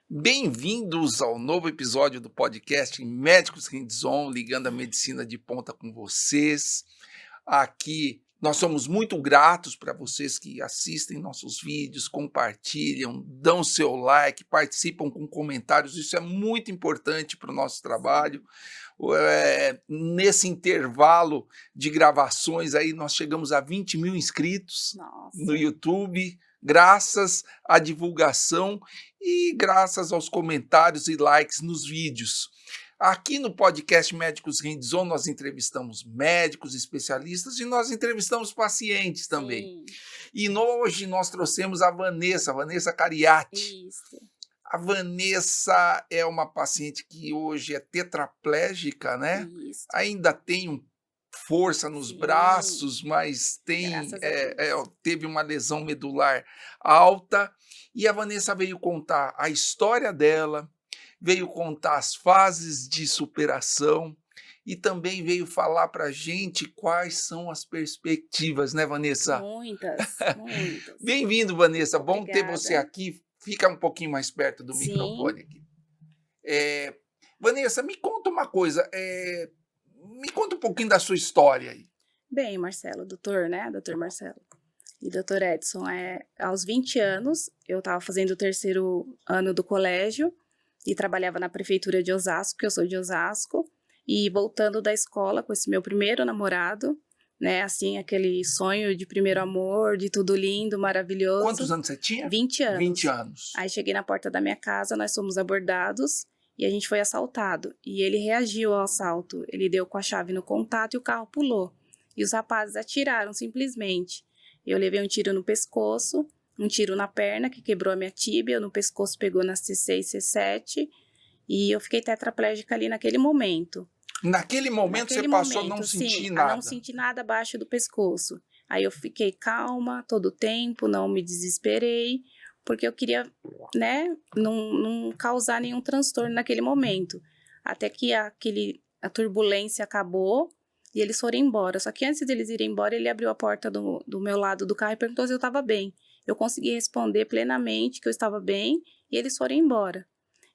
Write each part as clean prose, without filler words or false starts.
Bem-vindos ao novo episódio do podcast Médicos Hands-On, ligando a medicina de ponta com vocês. Aqui nós somos muito gratos para vocês que assistem nossos vídeos, compartilham, dão seu like, participam com comentários. Isso é muito importante para o nosso trabalho. Nesse intervalo de gravações aí nós chegamos a 20 mil inscritos no YouTube, graças à divulgação e graças aos comentários e likes nos vídeos. Aqui no podcast Médicos Hands-On nós entrevistamos médicos, especialistas e nós entrevistamos pacientes também. Sim. E hoje nós trouxemos a Vanessa Cariati. Isso. A Vanessa é uma paciente que hoje é tetraplégica, né? Isso. Ainda tem força nos braços, mas teve uma lesão medular alta. E a Vanessa veio contar a história dela, veio contar as fases de superação e também veio falar para a gente quais são as perspectivas, né, Vanessa? Muitas. Bem-vindo, Vanessa. Obrigada. Bom ter você aqui. Fica um pouquinho mais perto do microfone aqui. Vanessa, me conta uma coisa. Me conta um pouquinho da sua história aí. Bem, Marcelo, doutor Marcelo e doutor Edson, aos 20 anos, eu estava fazendo o 3º ano do colégio e trabalhava na prefeitura de Osasco, que eu sou de Osasco, e voltando da escola com esse meu primeiro namorado, né, assim, aquele sonho de primeiro amor, de tudo lindo, maravilhoso. Quantos anos você tinha? 20 anos. 20 anos. Aí cheguei na porta da minha casa, nós fomos abordados e a gente foi assaltado. E ele reagiu ao assalto, ele deu com a chave no contato e o carro pulou. E os rapazes atiraram simplesmente. Eu levei um tiro no pescoço, um tiro na perna que quebrou a minha tíbia, no pescoço pegou na C6, C7 e eu fiquei tetraplégica ali naquele momento. Naquele momento você passou a não sentir nada? A não sentir nada abaixo do pescoço. Aí eu fiquei calma todo o tempo, não me desesperei, porque eu queria, né, não causar nenhum transtorno naquele momento. Até que a turbulência acabou e eles foram embora. Só que antes deles irem embora, ele abriu a porta do meu lado do carro e perguntou se eu estava bem. Eu consegui responder plenamente que eu estava bem e eles foram embora.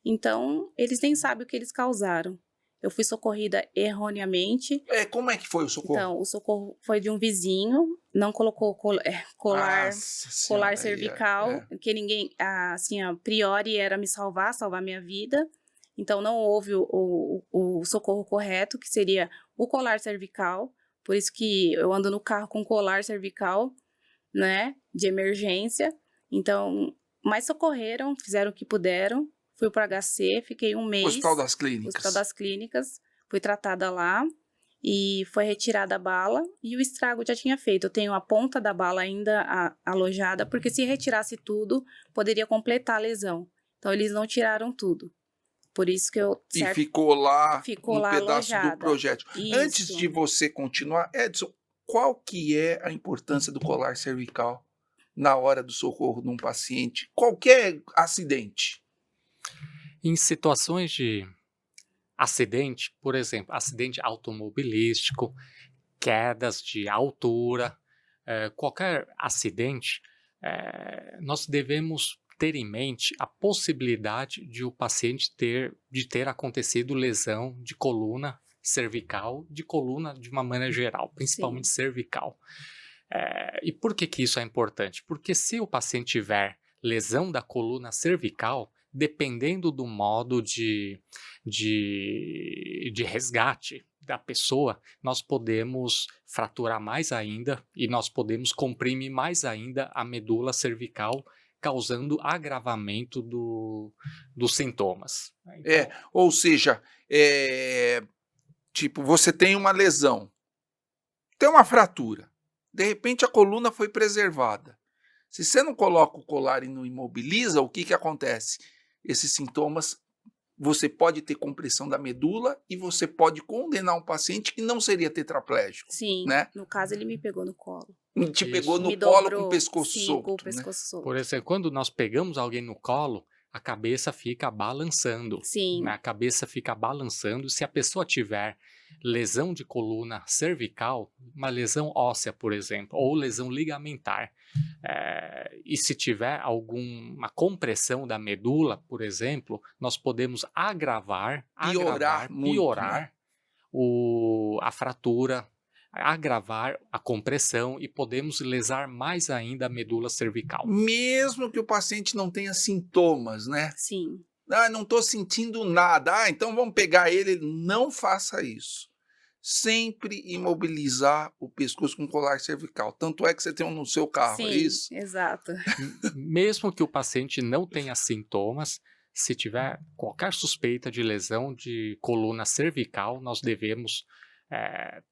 Então, eles nem sabem o que eles causaram. Eu fui socorrida erroneamente. Como é que foi o socorro? Então, o socorro foi de um vizinho, não colocou colar cervical, que ninguém, assim, a priori era me salvar minha vida. Então, não houve o socorro correto, que seria o colar cervical. Por isso que eu ando no carro com colar cervical, né, de emergência. Então, mas socorreram, fizeram o que puderam. Fui para o HC, fiquei um mês. Hospital das Clínicas. Hospital das Clínicas. Fui tratada lá e foi retirada a bala e o estrago já tinha feito. Eu tenho a ponta da bala ainda alojada, porque se retirasse tudo, poderia completar a lesão. Então, eles não tiraram tudo. Por isso que eu... E ficou lá um pedaço alojada. Do projétil. Isso. Antes de você continuar, Edson, qual que é a importância do colar cervical na hora do socorro de um paciente? Qualquer acidente. Em situações de acidente, por exemplo, acidente automobilístico, quedas de altura, qualquer acidente, nós devemos ter em mente a possibilidade de o paciente ter acontecido lesão de coluna cervical, de coluna de uma maneira geral, principalmente cervical. E por que isso é importante? Porque se o paciente tiver lesão da coluna cervical, dependendo do modo de resgate da pessoa, nós podemos fraturar mais ainda e nós podemos comprimir mais ainda a medula cervical, causando agravamento dos sintomas. Então, ou seja, tipo, você tem uma lesão, tem uma fratura, de repente a coluna foi preservada. Se você não coloca o colar e não imobiliza, o que acontece? Esses sintomas, você pode ter compressão da medula e você pode condenar um paciente que não seria tetraplégico. Sim, né? No caso ele me pegou no colo. Te pegou no Me colo dobrou, com o pescoço sim, solto. com o pescoço solto. Por exemplo, quando nós pegamos alguém no colo, a cabeça fica balançando. Sim. Né? A cabeça fica balançando. Se a pessoa tiver lesão de coluna cervical, uma lesão óssea, por exemplo, ou lesão ligamentar, e se tiver alguma compressão da medula, por exemplo, nós podemos piorar né? A fratura, agravar a compressão e podemos lesar mais ainda a medula cervical. Mesmo que o paciente não tenha sintomas, né? Sim. Não estou sentindo nada. Então vamos pegar ele. Não faça isso. Sempre imobilizar o pescoço com colar cervical. Tanto é que você tem um no seu carro, Sim, é isso? Exato. Mesmo que o paciente não tenha sintomas, se tiver qualquer suspeita de lesão de coluna cervical, nós devemos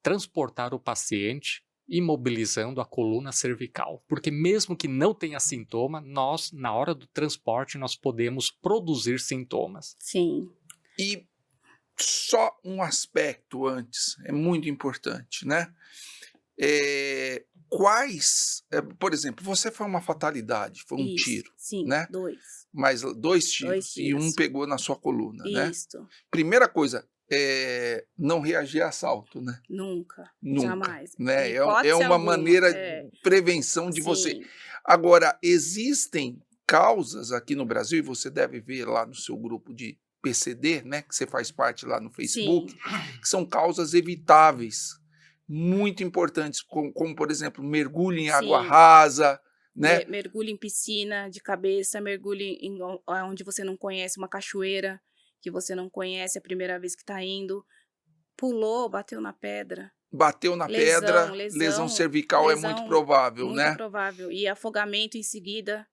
transportar o paciente imobilizando a coluna cervical. Porque mesmo que não tenha sintoma, nós, na hora do transporte, nós podemos produzir sintomas. Sim. E só um aspecto antes, é muito importante, né? Por exemplo, você foi uma fatalidade, foi um tiro, sim, né? 2. Mas 2 tiros, 2 e um tiros. pegou na sua coluna, né? Isso. Primeira coisa, não reagir a assalto, né? Nunca. Nunca, Jamais. né? É Hipótese uma alguma, maneira de prevenção de você. Sim. Agora, existem causas aqui no Brasil, e você deve ver lá no seu grupo de PCD, né? Que você faz parte lá no Facebook, Sim. que são causas evitáveis, muito importantes, como por exemplo, mergulho em água Sim. rasa, né? Mergulho em piscina de cabeça, mergulho em onde você não conhece, uma cachoeira que você não conhece a primeira vez que está indo, pulou, bateu na pedra. Bateu na pedra, lesão cervical é muito provável, né? Muito provável. E afogamento em seguida.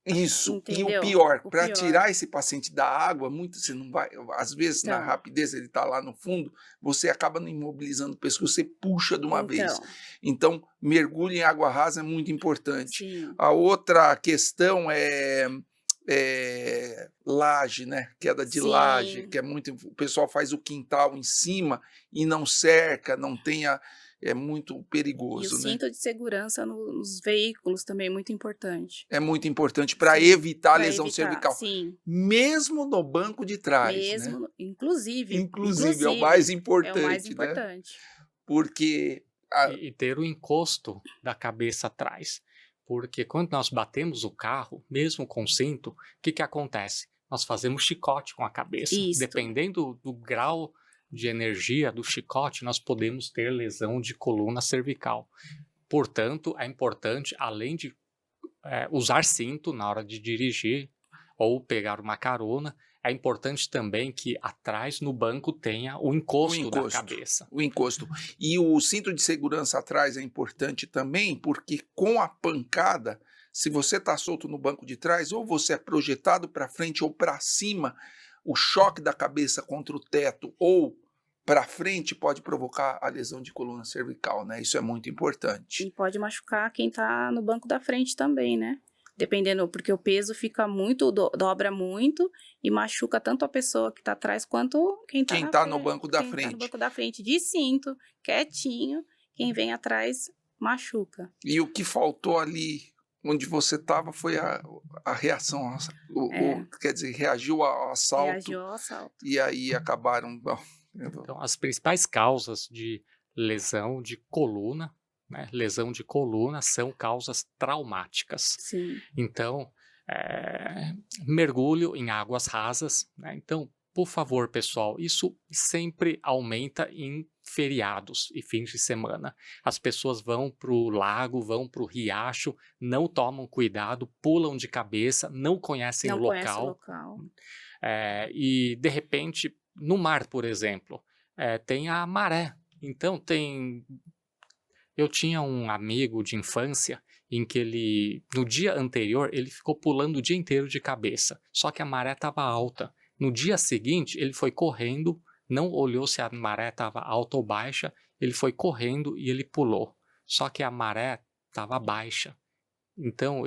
Isso. Entendeu? E o pior, para tirar esse paciente da água, você não vai, às vezes Então. na rapidez ele está lá no fundo, você acaba não imobilizando o pescoço, você puxa de uma vez. Então, mergulho em água rasa é muito importante. Sim. A outra questão é laje, né? Queda de laje, que é muito. O pessoal faz o quintal em cima e não cerca, não tenha. É muito perigoso, e o né? cinto de segurança nos veículos também é muito importante. É muito importante para evitar a lesão cervical. Sim. Mesmo no banco de trás, né? Inclusive, é o mais importante, É o mais importante. Né? Porque... E ter o encosto da cabeça atrás. Porque quando nós batemos o carro, mesmo com cinto, o que acontece? Nós fazemos chicote com a cabeça. Isso. Dependendo do grau de energia do chicote, nós podemos ter lesão de coluna cervical. Portanto, é importante, além de usar cinto na hora de dirigir ou pegar uma carona, é importante também que atrás no banco tenha o encosto da cabeça. O encosto. E o cinto de segurança atrás é importante também, porque com a pancada, se você está solto no banco de trás, ou você é projetado para frente ou para cima, o choque da cabeça contra o teto ou para frente pode provocar a lesão de coluna cervical, né? Isso é muito importante. E pode machucar quem está no banco da frente também, né? Dependendo, porque o peso fica muito, dobra muito e machuca tanto a pessoa que está atrás quanto quem está no banco da frente. Quem está no banco da frente de cinto, quietinho, quem vem atrás machuca. E o que faltou ali onde você estava foi a reação, quer dizer, reagiu ao assalto. Reagiu ao assalto. E aí acabaram... Então, as principais causas de lesão de coluna, né, lesão de coluna são causas traumáticas. Sim. Então, mergulho em águas rasas, né? Então, por favor, pessoal, isso sempre aumenta em feriados e fins de semana. As pessoas vão para o lago, vão para o riacho, não tomam cuidado, pulam de cabeça, não conhecem o local. E, de repente, no mar, por exemplo, tem a maré. Então, eu tinha um amigo de infância em que no dia anterior, ele ficou pulando o dia inteiro de cabeça. Só que a maré estava alta. No dia seguinte, ele foi correndo, não olhou se a maré estava alta ou baixa, ele foi correndo e ele pulou. Só que a maré estava baixa. Então,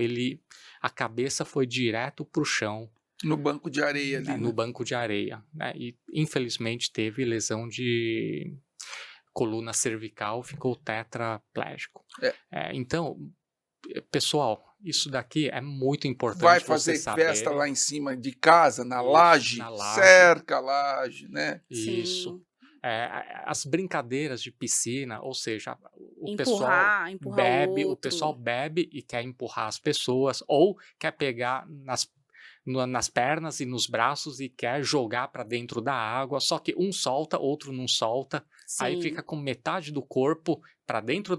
a cabeça foi direto para o chão. No banco de areia ali. No banco de areia. Né? E, infelizmente, teve lesão de coluna cervical, ficou tetraplégico. Então, pessoal, Isso daqui é muito importante Vai você fazer festa saberem. lá em cima de casa, na Isso, laje, na laje. cerca a laje, né? Isso. Sim. As brincadeiras de piscina, ou seja, o Empurrar o pessoal outro. bebe e quer empurrar as pessoas, ou quer pegar nas pernas e nos braços e quer jogar para dentro da água, só que um solta, outro não solta, aí Sim. fica com metade do corpo para dentro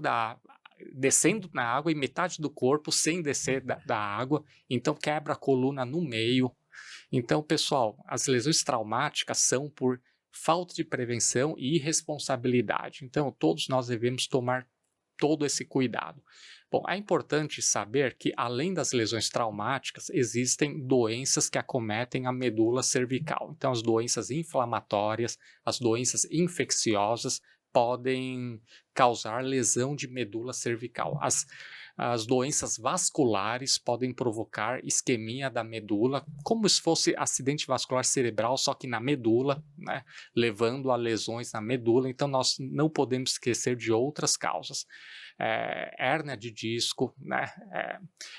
descendo na água e metade do corpo sem descer da água, então quebra a coluna no meio. Então, pessoal, as lesões traumáticas são por falta de prevenção e irresponsabilidade. Então, todos nós devemos tomar todo esse cuidado. Bom, é importante saber que, além das lesões traumáticas, existem doenças que acometem a medula cervical. Então, as doenças inflamatórias, as doenças infecciosas podem causar lesão de medula cervical. As doenças vasculares podem provocar isquemia da medula, como se fosse acidente vascular cerebral, só que na medula, né, levando a lesões na medula. Então, nós não podemos esquecer de outras causas. Hérnia de disco, né?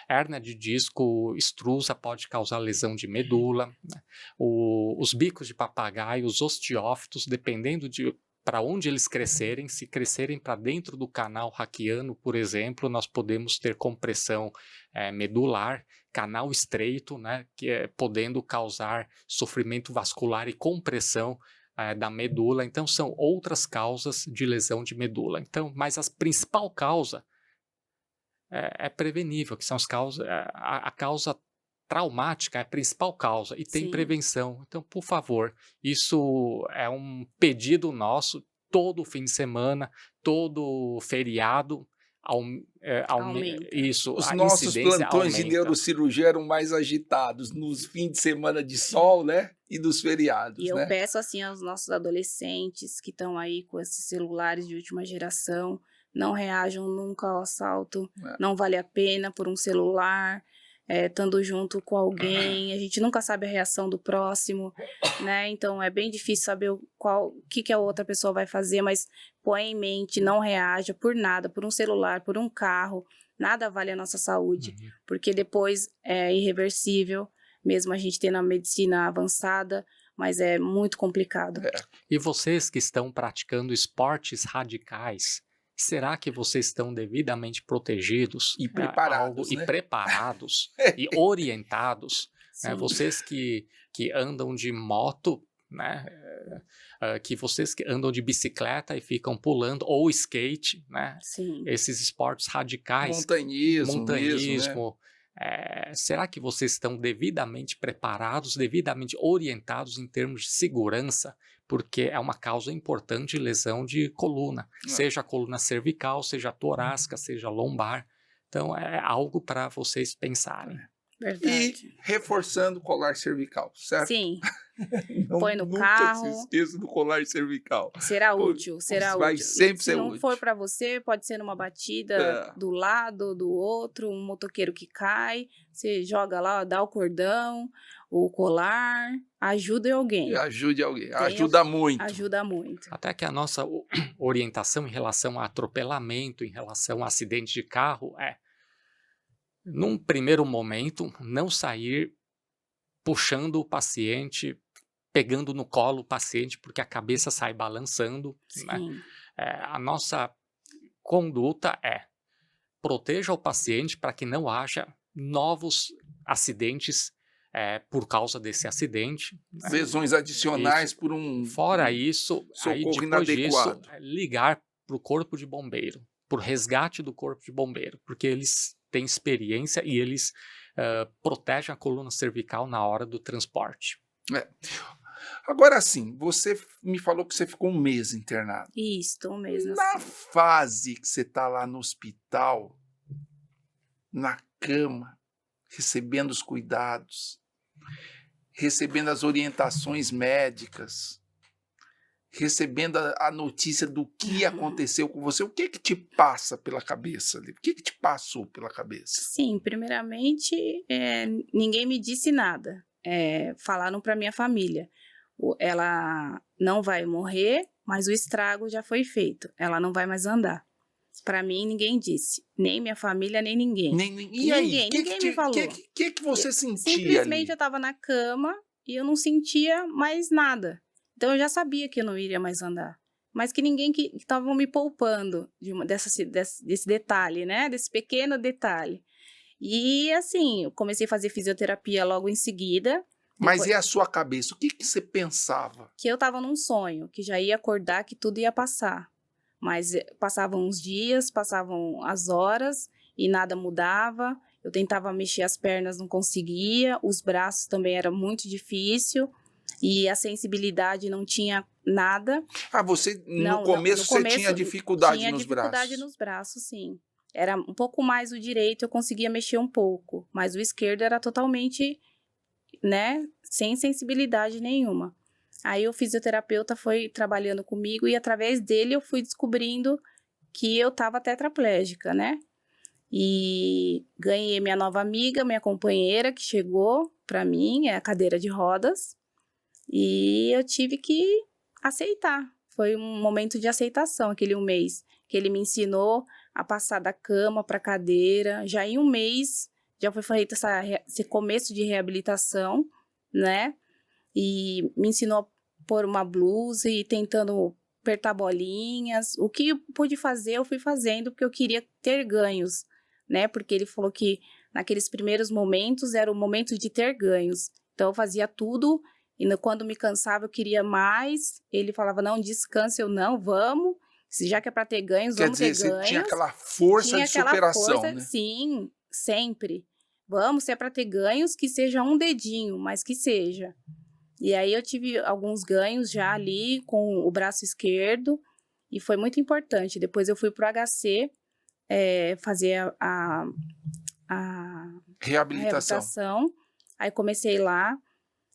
Hérnia de disco extrusa pode causar lesão de medula, né? Os bicos de papagaio, os osteófitos, dependendo de para onde eles crescerem, se crescerem para dentro do canal raquiano, por exemplo, nós podemos ter compressão medular, canal estreito, né, podendo causar sofrimento vascular e compressão da medula. Então, são outras causas de lesão de medula. Então, mas a principal causa é prevenível, que são as causas, a causa traumática é a principal causa e tem Sim. prevenção. Então, por favor, isso é um pedido nosso, todo fim de semana, todo feriado, Aumenta. isso, Os a nossos incidência plantões de aumenta. neurocirurgia eram mais agitados nos fins de semana de sol, né? E dos feriados, E eu né? peço assim aos nossos adolescentes que estão aí com esses celulares de última geração, não reajam nunca ao assalto, não vale a pena por um celular, estando junto com alguém, a gente nunca sabe a reação do próximo, né? Então é bem difícil saber o que a outra pessoa vai fazer, mas põe em mente, não reaja por nada, por um celular, por um carro, nada vale a nossa saúde, porque depois é irreversível, mesmo a gente tendo a medicina avançada, mas é muito complicado. E vocês que estão praticando esportes radicais, será que vocês estão devidamente protegidos E preparados, né? e preparados e orientados? Vocês que andam de moto, né? Que vocês que andam de bicicleta e ficam pulando, ou skate, né? Sim. Esses esportes radicais. Montanhismo mesmo, né? Será que vocês estão devidamente preparados, devidamente orientados em termos de segurança? Porque é uma causa importante de lesão de coluna, seja a coluna cervical, seja a torácica, seja a lombar. Então, é algo para vocês pensarem. Verdade. E reforçando o colar cervical, certo? Sim. Não, Põe no nunca carro. se esqueça do colar cervical. Será útil, será vai útil. sempre ser Se não útil. for para você, pode ser numa batida do lado, do outro, um motoqueiro que cai, você joga lá, dá o cordão, o colar, ajuda alguém. Ajude alguém, ajuda muito. Ajuda muito. Até que a nossa orientação em relação a atropelamento, em relação a acidente de carro num primeiro momento, não sair puxando o paciente, pegando no colo o paciente, porque a cabeça sai balançando. Né? A nossa conduta proteja o paciente para que não haja novos acidentes por causa desse acidente. Lesões adicionais por Fora isso, aí socorro depois inadequado. disso, ligar para o corpo de bombeiro, por resgate do corpo de bombeiro, porque eles têm experiência e eles protegem a coluna cervical na hora do transporte. Agora sim, você me falou que você ficou um mês internado. Isso, um mês. Na fase que você está lá no hospital, na cama, recebendo os cuidados, recebendo as orientações médicas, recebendo a notícia do que aconteceu com você, o que te passa pela cabeça ali? O que te passou pela cabeça? Sim, primeiramente, ninguém me disse nada. Falaram para minha família. Ela não vai morrer, mas o estrago já foi feito. Ela não vai mais andar. Para mim, ninguém disse. Nem minha família, nem ninguém. E aí? Ninguém me falou. O que você sentia Simplesmente ali? eu estava na cama e eu não sentia mais nada. Então eu já sabia que eu não iria mais andar. Mas que ninguém que estava me poupando desse detalhe, né? Desse pequeno detalhe. E assim, eu comecei a fazer fisioterapia logo em seguida. Mas e a sua cabeça? O que você pensava? Que eu estava num sonho, que já ia acordar, que tudo ia passar. Mas passavam os dias, passavam as horas e nada mudava. Eu tentava mexer as pernas, não conseguia. Os braços também era muito difícil. E a sensibilidade não tinha nada. Você, no começo, você tinha dificuldade nos braços? Tinha dificuldade nos braços, sim. Era um pouco mais o direito, eu conseguia mexer um pouco. Mas o esquerdo era totalmente, né, sem sensibilidade nenhuma. Aí o fisioterapeuta foi trabalhando comigo e através dele eu fui descobrindo que eu estava tetraplégica, né? E ganhei minha nova amiga, minha companheira, que chegou para mim, é a cadeira de rodas. E eu tive que aceitar. Foi um momento de aceitação, aquele um mês, que ele me ensinou a passar da cama para a cadeira. Já em um mês, já foi feito esse começo de reabilitação, né? E me ensinou a pôr uma blusa e tentando apertar bolinhas. O que eu pude fazer, eu fui fazendo, porque eu queria ter ganhos, né? Porque ele falou que naqueles primeiros momentos era o momento de ter ganhos. Então, eu fazia tudo e quando me cansava, eu queria mais. Ele falava, não, descansa. Eu, não, vamos. Já que é para ter ganhos, vamos ter ganhos. Quer dizer, você tinha aquela força de superação, né? Sim, sempre. Vamos, se é para ter ganhos, que seja um dedinho, mas que seja. E aí eu tive alguns ganhos já ali com o braço esquerdo e foi muito importante. Depois eu fui pro HC fazer a reabilitação. Aí comecei lá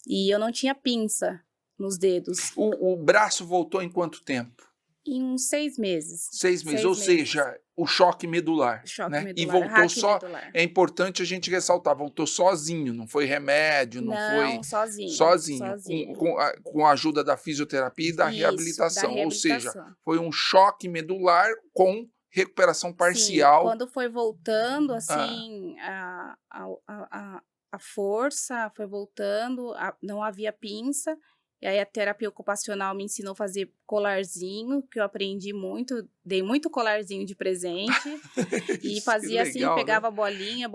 e eu não tinha pinça nos dedos. O braço voltou em quanto tempo? Em uns 6 meses. 6 meses, ou seja, o choque medular. Medular, e voltou só. Medular. É importante a gente ressaltar, voltou sozinho, não foi remédio, não foi. Sozinho. Com a ajuda da fisioterapia e da reabilitação. Ou seja, foi um choque medular com recuperação parcial. Sim, quando foi voltando, assim, a força foi voltando, não havia pinça. E aí a terapia ocupacional me ensinou a fazer colarzinho, que eu aprendi muito, dei muito colarzinho de presente. E fazia legal, assim, pegava bolinha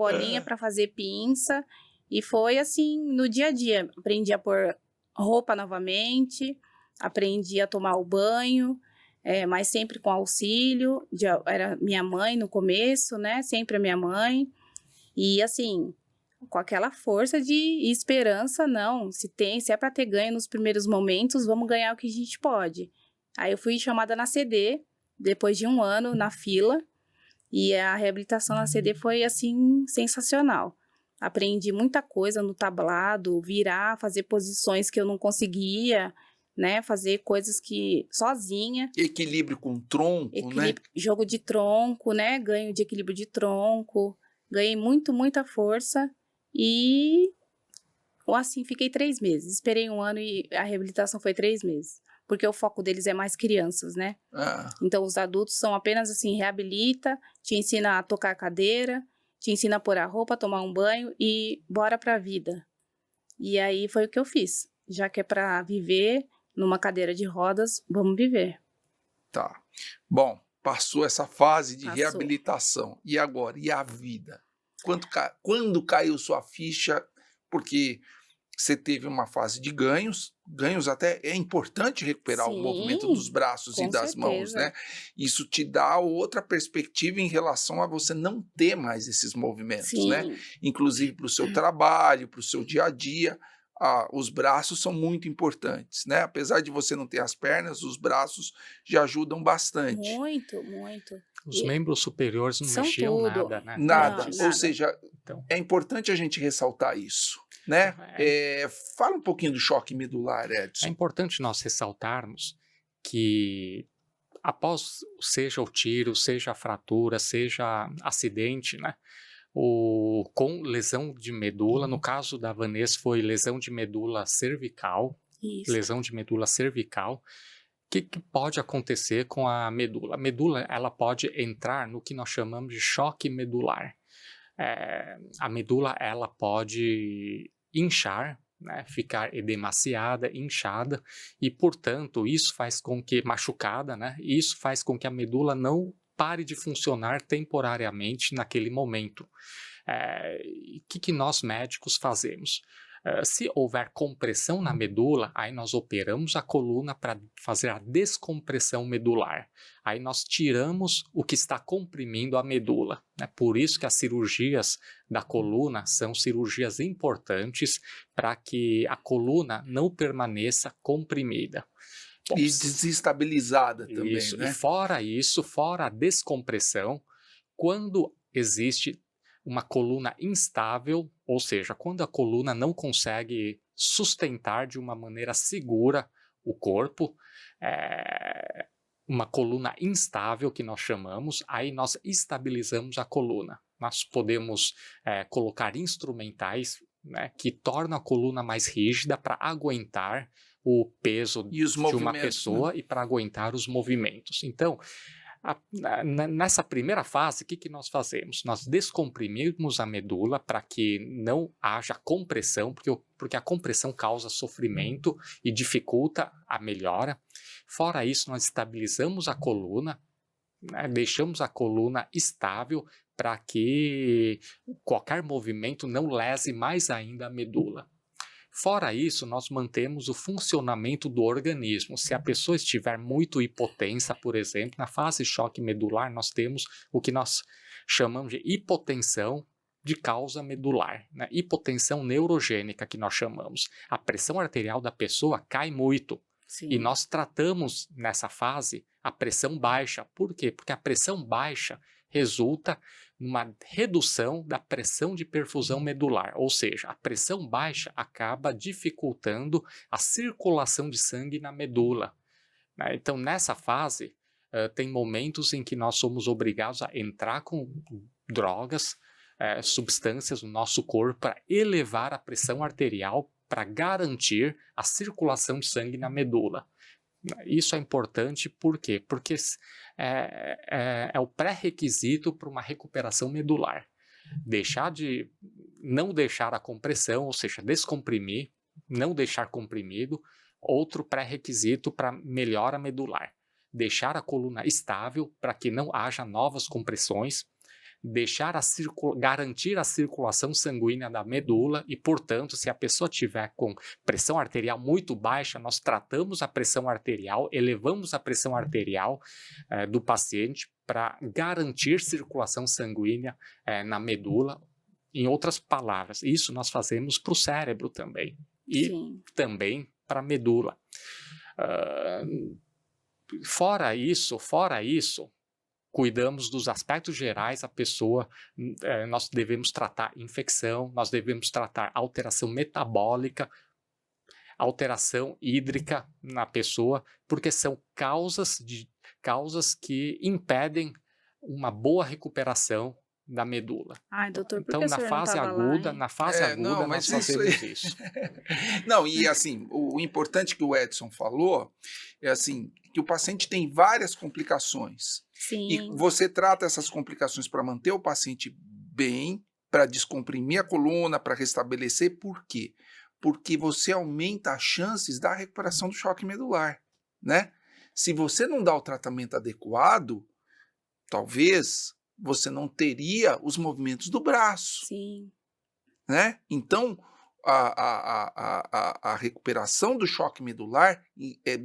para fazer pinça. E foi assim, no dia a dia. Aprendi a pôr roupa novamente, aprendi a tomar o banho, mas sempre com auxílio. Era minha mãe no começo, né? Sempre a minha mãe. E assim, com aquela força de esperança, não, se é para ter ganho nos primeiros momentos, vamos ganhar o que a gente pode. Aí eu fui chamada na CD, depois de 1 ano na fila, e a reabilitação na CD foi, assim, sensacional. Aprendi muita coisa no tablado, virar, fazer posições que eu não conseguia, né, fazer coisas que sozinha. Equilíbrio com tronco, né? Jogo de tronco, né, ganho de equilíbrio de tronco, ganhei muita força. E assim, fiquei 3 meses. Esperei 1 ano e a reabilitação foi 3 meses. Porque o foco deles é mais crianças, né? Então, os adultos são apenas assim, reabilita, te ensina a tocar a cadeira, te ensina a pôr a roupa, tomar um banho e bora pra vida. E aí foi o que eu fiz. Já que é pra viver numa cadeira de rodas, vamos viver. Tá. Bom, passou essa fase de reabilitação. E agora? E a vida? Quando caiu sua ficha, porque você teve uma fase de ganhos até é importante recuperar o movimento dos braços e das mãos, né? Isso te dá outra perspectiva em relação a você não ter mais esses movimentos, né? Inclusive para o seu trabalho, para o seu dia a dia, os braços são muito importantes, né? Apesar de você não ter as pernas, os braços já ajudam bastante. Muito. Os membros superiores não mexiam nada, né? Nada. Ou seja, é importante a gente ressaltar isso, né? Fala um pouquinho do choque medular, Edson. É importante nós ressaltarmos que após, seja o tiro, seja a fratura, seja acidente, né? Com lesão de medula, no caso da Vanessa foi lesão de medula cervical, lesão de medula cervical, que pode acontecer com a medula? A medula ela pode entrar no que nós chamamos de choque medular. A medula ela pode inchar, né, ficar edemaciada, inchada, e portanto isso faz com que, machucada, né, isso faz com que a medula não pare de funcionar temporariamente naquele momento. O que nós médicos fazemos? Se houver compressão na medula, aí nós operamos a coluna para fazer a descompressão medular. Aí nós tiramos o que está comprimindo a medula. É por isso que as cirurgias da coluna são cirurgias importantes para que a coluna não permaneça comprimida. Bom, e desestabilizada também, isso, né? E fora a descompressão, quando existe uma coluna instável, ou seja, quando a coluna não consegue sustentar de uma maneira segura o corpo, uma coluna instável que nós chamamos, aí nós estabilizamos a coluna. Nós podemos colocar instrumentais, né, que tornam a coluna mais rígida para aguentar o peso de uma pessoa, né, e para aguentar os movimentos. Então, nessa primeira fase, o que nós fazemos? Nós descomprimimos a medula para que não haja compressão, porque a compressão causa sofrimento e dificulta a melhora. Fora isso, nós estabilizamos a coluna, né, deixamos a coluna estável para que qualquer movimento não lese mais ainda a medula. Fora isso, nós mantemos o funcionamento do organismo. Se a pessoa estiver muito hipotensa, por exemplo, na fase choque medular, nós temos o que nós chamamos de hipotensão de causa medular, né? Hipotensão neurogênica, que nós chamamos. A pressão arterial da pessoa cai muito. Sim. E nós tratamos nessa fase a pressão baixa. Por quê? Porque a pressão baixa resulta numa redução da pressão de perfusão medular, ou seja, a pressão baixa acaba dificultando a circulação de sangue na medula, né? Então, nessa fase, tem momentos em que nós somos obrigados a entrar com drogas, substâncias no nosso corpo para elevar a pressão arterial para garantir a circulação de sangue na medula. Isso é importante, por quê? Porque é o pré-requisito para uma recuperação medular. Não deixar a compressão, ou seja, descomprimir, não deixar comprimido, outro pré-requisito para melhora medular. Deixar a coluna estável para que não haja novas compressões, garantir a circulação sanguínea da medula e, portanto, se a pessoa tiver com pressão arterial muito baixa, nós tratamos a pressão arterial, elevamos a pressão arterial do paciente para garantir circulação sanguínea na medula. Em outras palavras, isso nós fazemos para o cérebro também e Sim. também para a medula. Fora isso, cuidamos dos aspectos gerais, a pessoa, nós devemos tratar infecção, nós devemos tratar alteração metabólica, alteração hídrica na pessoa, porque são causas que impedem uma boa recuperação da medula. Ai, doutor, então, na fase aguda, nós fazemos isso. Não, e assim, o importante que o Edson falou é assim, que o paciente tem várias complicações. Sim. E você trata essas complicações para manter o paciente bem, para descomprimir a coluna, para restabelecer. Por quê? Porque você aumenta as chances da recuperação do choque medular, né? Se você não dá o tratamento adequado, talvez você não teria os movimentos do braço. Sim. Né? Então, a recuperação do choque medular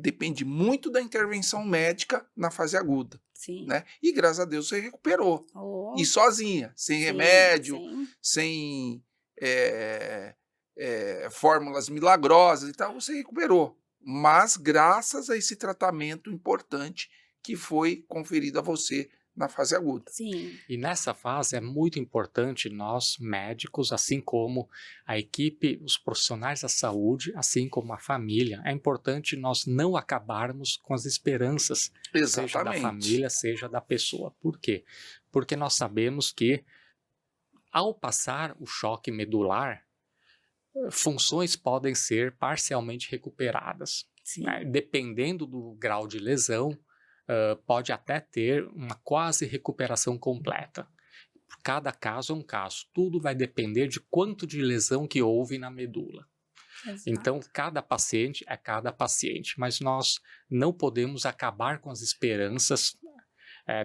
depende muito da intervenção médica na fase aguda. Sim. Né? E graças a Deus você recuperou. Oh. E sozinha, sem remédio, sem fórmulas milagrosas e tal, você recuperou. Mas graças a esse tratamento importante que foi conferido a você na fase aguda. Sim. E nessa fase é muito importante nós, médicos, assim como a equipe, os profissionais da saúde, assim como a família, é importante nós não acabarmos com as esperanças, Exatamente. seja da família, seja da pessoa. Por quê? Porque nós sabemos que, ao passar o choque medular, funções podem ser parcialmente recuperadas. né? Dependendo do grau de lesão, pode até ter uma quase recuperação completa. Cada caso é um caso, tudo vai depender de quanto de lesão que houve na medula. Exato. Então, cada paciente é cada paciente, mas nós não podemos acabar com as esperanças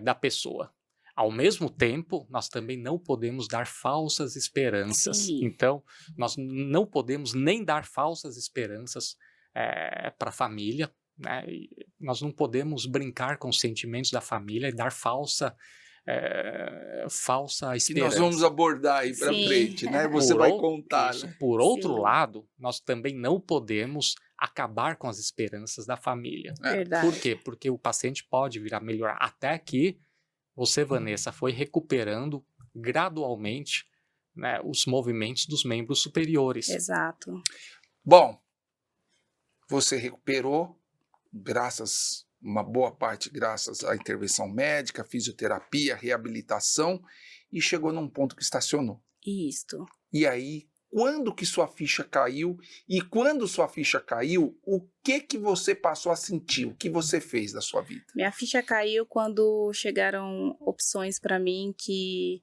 da pessoa. Ao mesmo tempo, nós também não podemos dar falsas esperanças. Sim. Então, nós não podemos nem dar falsas esperanças para a família, né? Nós não podemos brincar com os sentimentos da família e dar falsa esperança. Que nós vamos abordar aí para frente, né? Você vai contar. Isso. Né? Por outro Sim. lado, nós também não podemos acabar com as esperanças da família. Verdade. Por quê? Porque o paciente pode vir a melhorar. Até que você, Vanessa, foi recuperando gradualmente, né, os movimentos dos membros superiores. Exato. Bom, você recuperou, uma boa parte graças à intervenção médica, fisioterapia, reabilitação, e chegou num ponto que estacionou. Isto. E aí, quando que sua ficha caiu? E quando sua ficha caiu, o que você passou a sentir? O que você fez da sua vida? Minha ficha caiu quando chegaram opções para mim que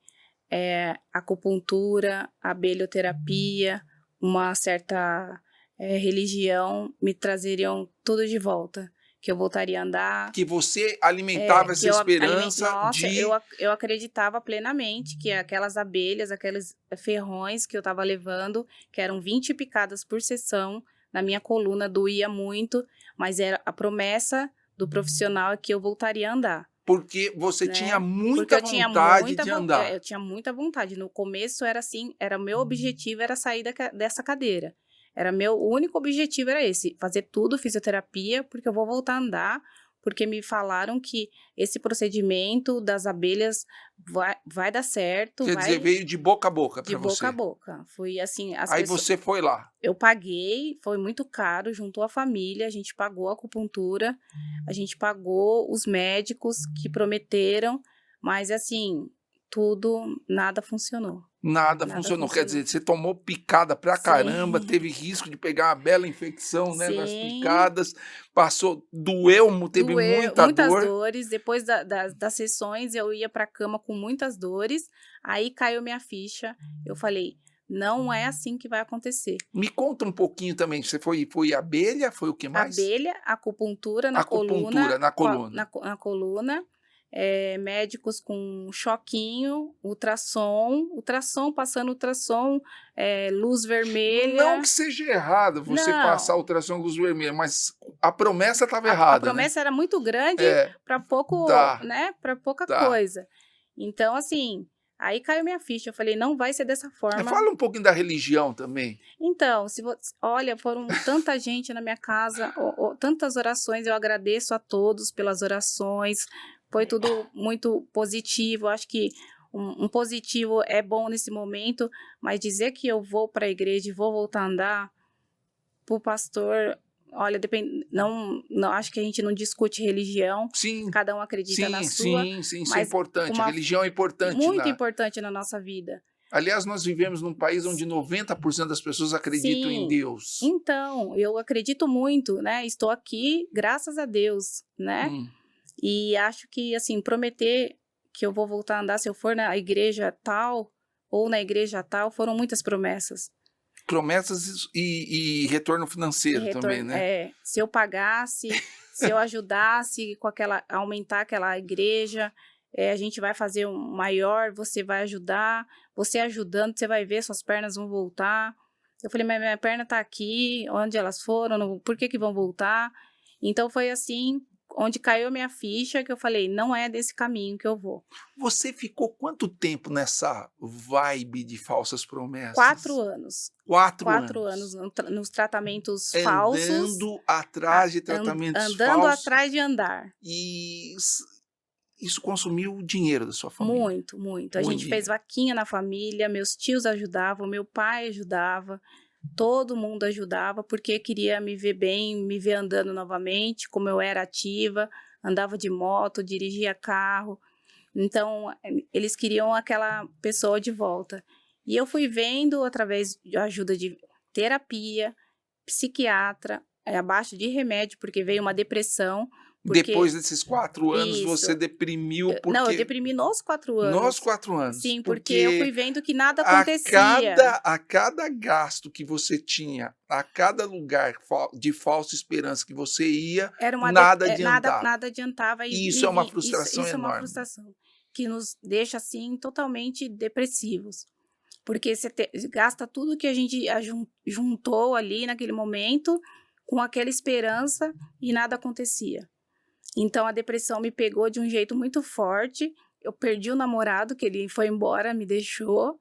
acupuntura, abelhoterapia, uma certa religião me trazeriam tudo de volta. Que eu voltaria a andar. Que você alimentava essa esperança eu acreditava plenamente que aquelas abelhas, aqueles ferrões que eu estava levando, que eram 20 picadas por sessão, na minha coluna doía muito, mas era a promessa do profissional que eu voltaria a andar. Porque você tinha muita vontade de andar. Eu tinha muita vontade. No começo era assim, o meu objetivo era sair dessa cadeira. O único objetivo era esse, fazer tudo, fisioterapia, porque eu vou voltar a andar, porque me falaram que esse procedimento das abelhas vai dar certo. Quer dizer, veio de boca a boca para você. De boca a boca. Foi assim, Aí você foi lá. Eu paguei, foi muito caro, juntou a família, a gente pagou a acupuntura, a gente pagou os médicos que prometeram, mas assim, nada funcionou. Nada funcionou. Quer dizer, você tomou picada pra caramba, teve risco de pegar uma bela infecção, né, das picadas, doeu, teve muitas dores. Depois das sessões, eu ia pra cama com muitas dores, aí caiu minha ficha, eu falei, não é assim que vai acontecer. Me conta um pouquinho também, você foi abelha, foi o que mais? Abelha, acupuntura na coluna. Na coluna. Médicos com choquinho, ultrassom, passando ultrassom, luz vermelha. Não que seja errado você passar ultrassom com luz vermelha, mas a promessa estava errada. A promessa era muito grande para pouco, né? Para pouca coisa. Então, assim, aí caiu minha ficha. Eu falei, não vai ser dessa forma. Fala um pouquinho da religião também. Então, olha, foram tanta gente na minha casa, tantas orações, eu agradeço a todos pelas orações. Foi tudo muito positivo. Acho que um positivo é bom nesse momento, mas dizer que eu vou para a igreja e vou voltar a andar, para o pastor, olha, não, acho que a gente não discute religião. Sim. Cada um acredita na sua. Sim, isso é importante. A religião é importante. Muito importante na nossa vida. Aliás, nós vivemos num país onde 90% das pessoas acreditam em Deus. Então, eu acredito muito, né? Estou aqui, graças a Deus, né? E acho que, assim, prometer que eu vou voltar a andar se eu for na igreja tal ou na igreja tal, foram muitas promessas. Promessas e retorno financeiro também, né? Se eu pagasse, se eu ajudasse aumentar aquela igreja, a gente vai fazer um maior, você vai ajudar, você ajudando, você vai ver, suas pernas vão voltar. Eu falei, mas minha perna tá aqui, onde elas foram, por que vão voltar? Então foi assim, onde caiu a minha ficha, que eu falei, não é desse caminho que eu vou. Você ficou quanto tempo nessa vibe de falsas promessas? 4 anos. 4 anos nos tratamentos falsos. Andando atrás de tratamentos falsos. Andando atrás de andar. E isso consumiu o dinheiro da sua família? Muito, muito. A gente fez vaquinha na família, meus tios ajudavam, meu pai ajudava. Todo mundo ajudava, porque queria me ver bem, me ver andando novamente, como eu era ativa, andava de moto, dirigia carro. Então, eles queriam aquela pessoa de volta. E eu fui vendo, através de ajuda de terapia, psiquiatra, abaixo de remédio, porque veio uma depressão. Porque... Depois desses 4 anos, você deprimiu porque... Não, eu deprimi nos 4 anos. Nos 4 anos. Sim, porque eu fui vendo que nada acontecia. A cada gasto que você tinha, a cada lugar de falsa esperança que você ia, nada adiantava. Nada adiantava. E isso é uma frustração enorme. Isso é uma frustração que nos deixa, assim, totalmente depressivos. Porque você gasta tudo que a gente juntou ali naquele momento com aquela esperança e nada acontecia. Então, a depressão me pegou de um jeito muito forte. Eu perdi o namorado, que ele foi embora, me deixou.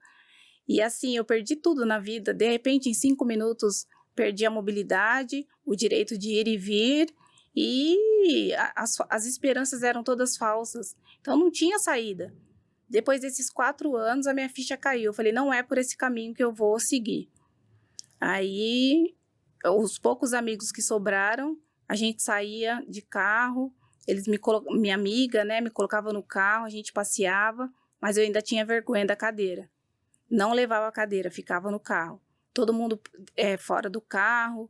E assim, eu perdi tudo na vida. De repente, em 5 minutos, perdi a mobilidade, o direito de ir e vir. E as esperanças eram todas falsas. Então, não tinha saída. Depois desses 4 anos, a minha ficha caiu. Eu falei, não é por esse caminho que eu vou seguir. Aí, os poucos amigos que sobraram, a gente saía de carro. Minha amiga, né, me colocava no carro, a gente passeava, mas eu ainda tinha vergonha da cadeira. Não levava a cadeira, ficava no carro. Todo mundo fora do carro,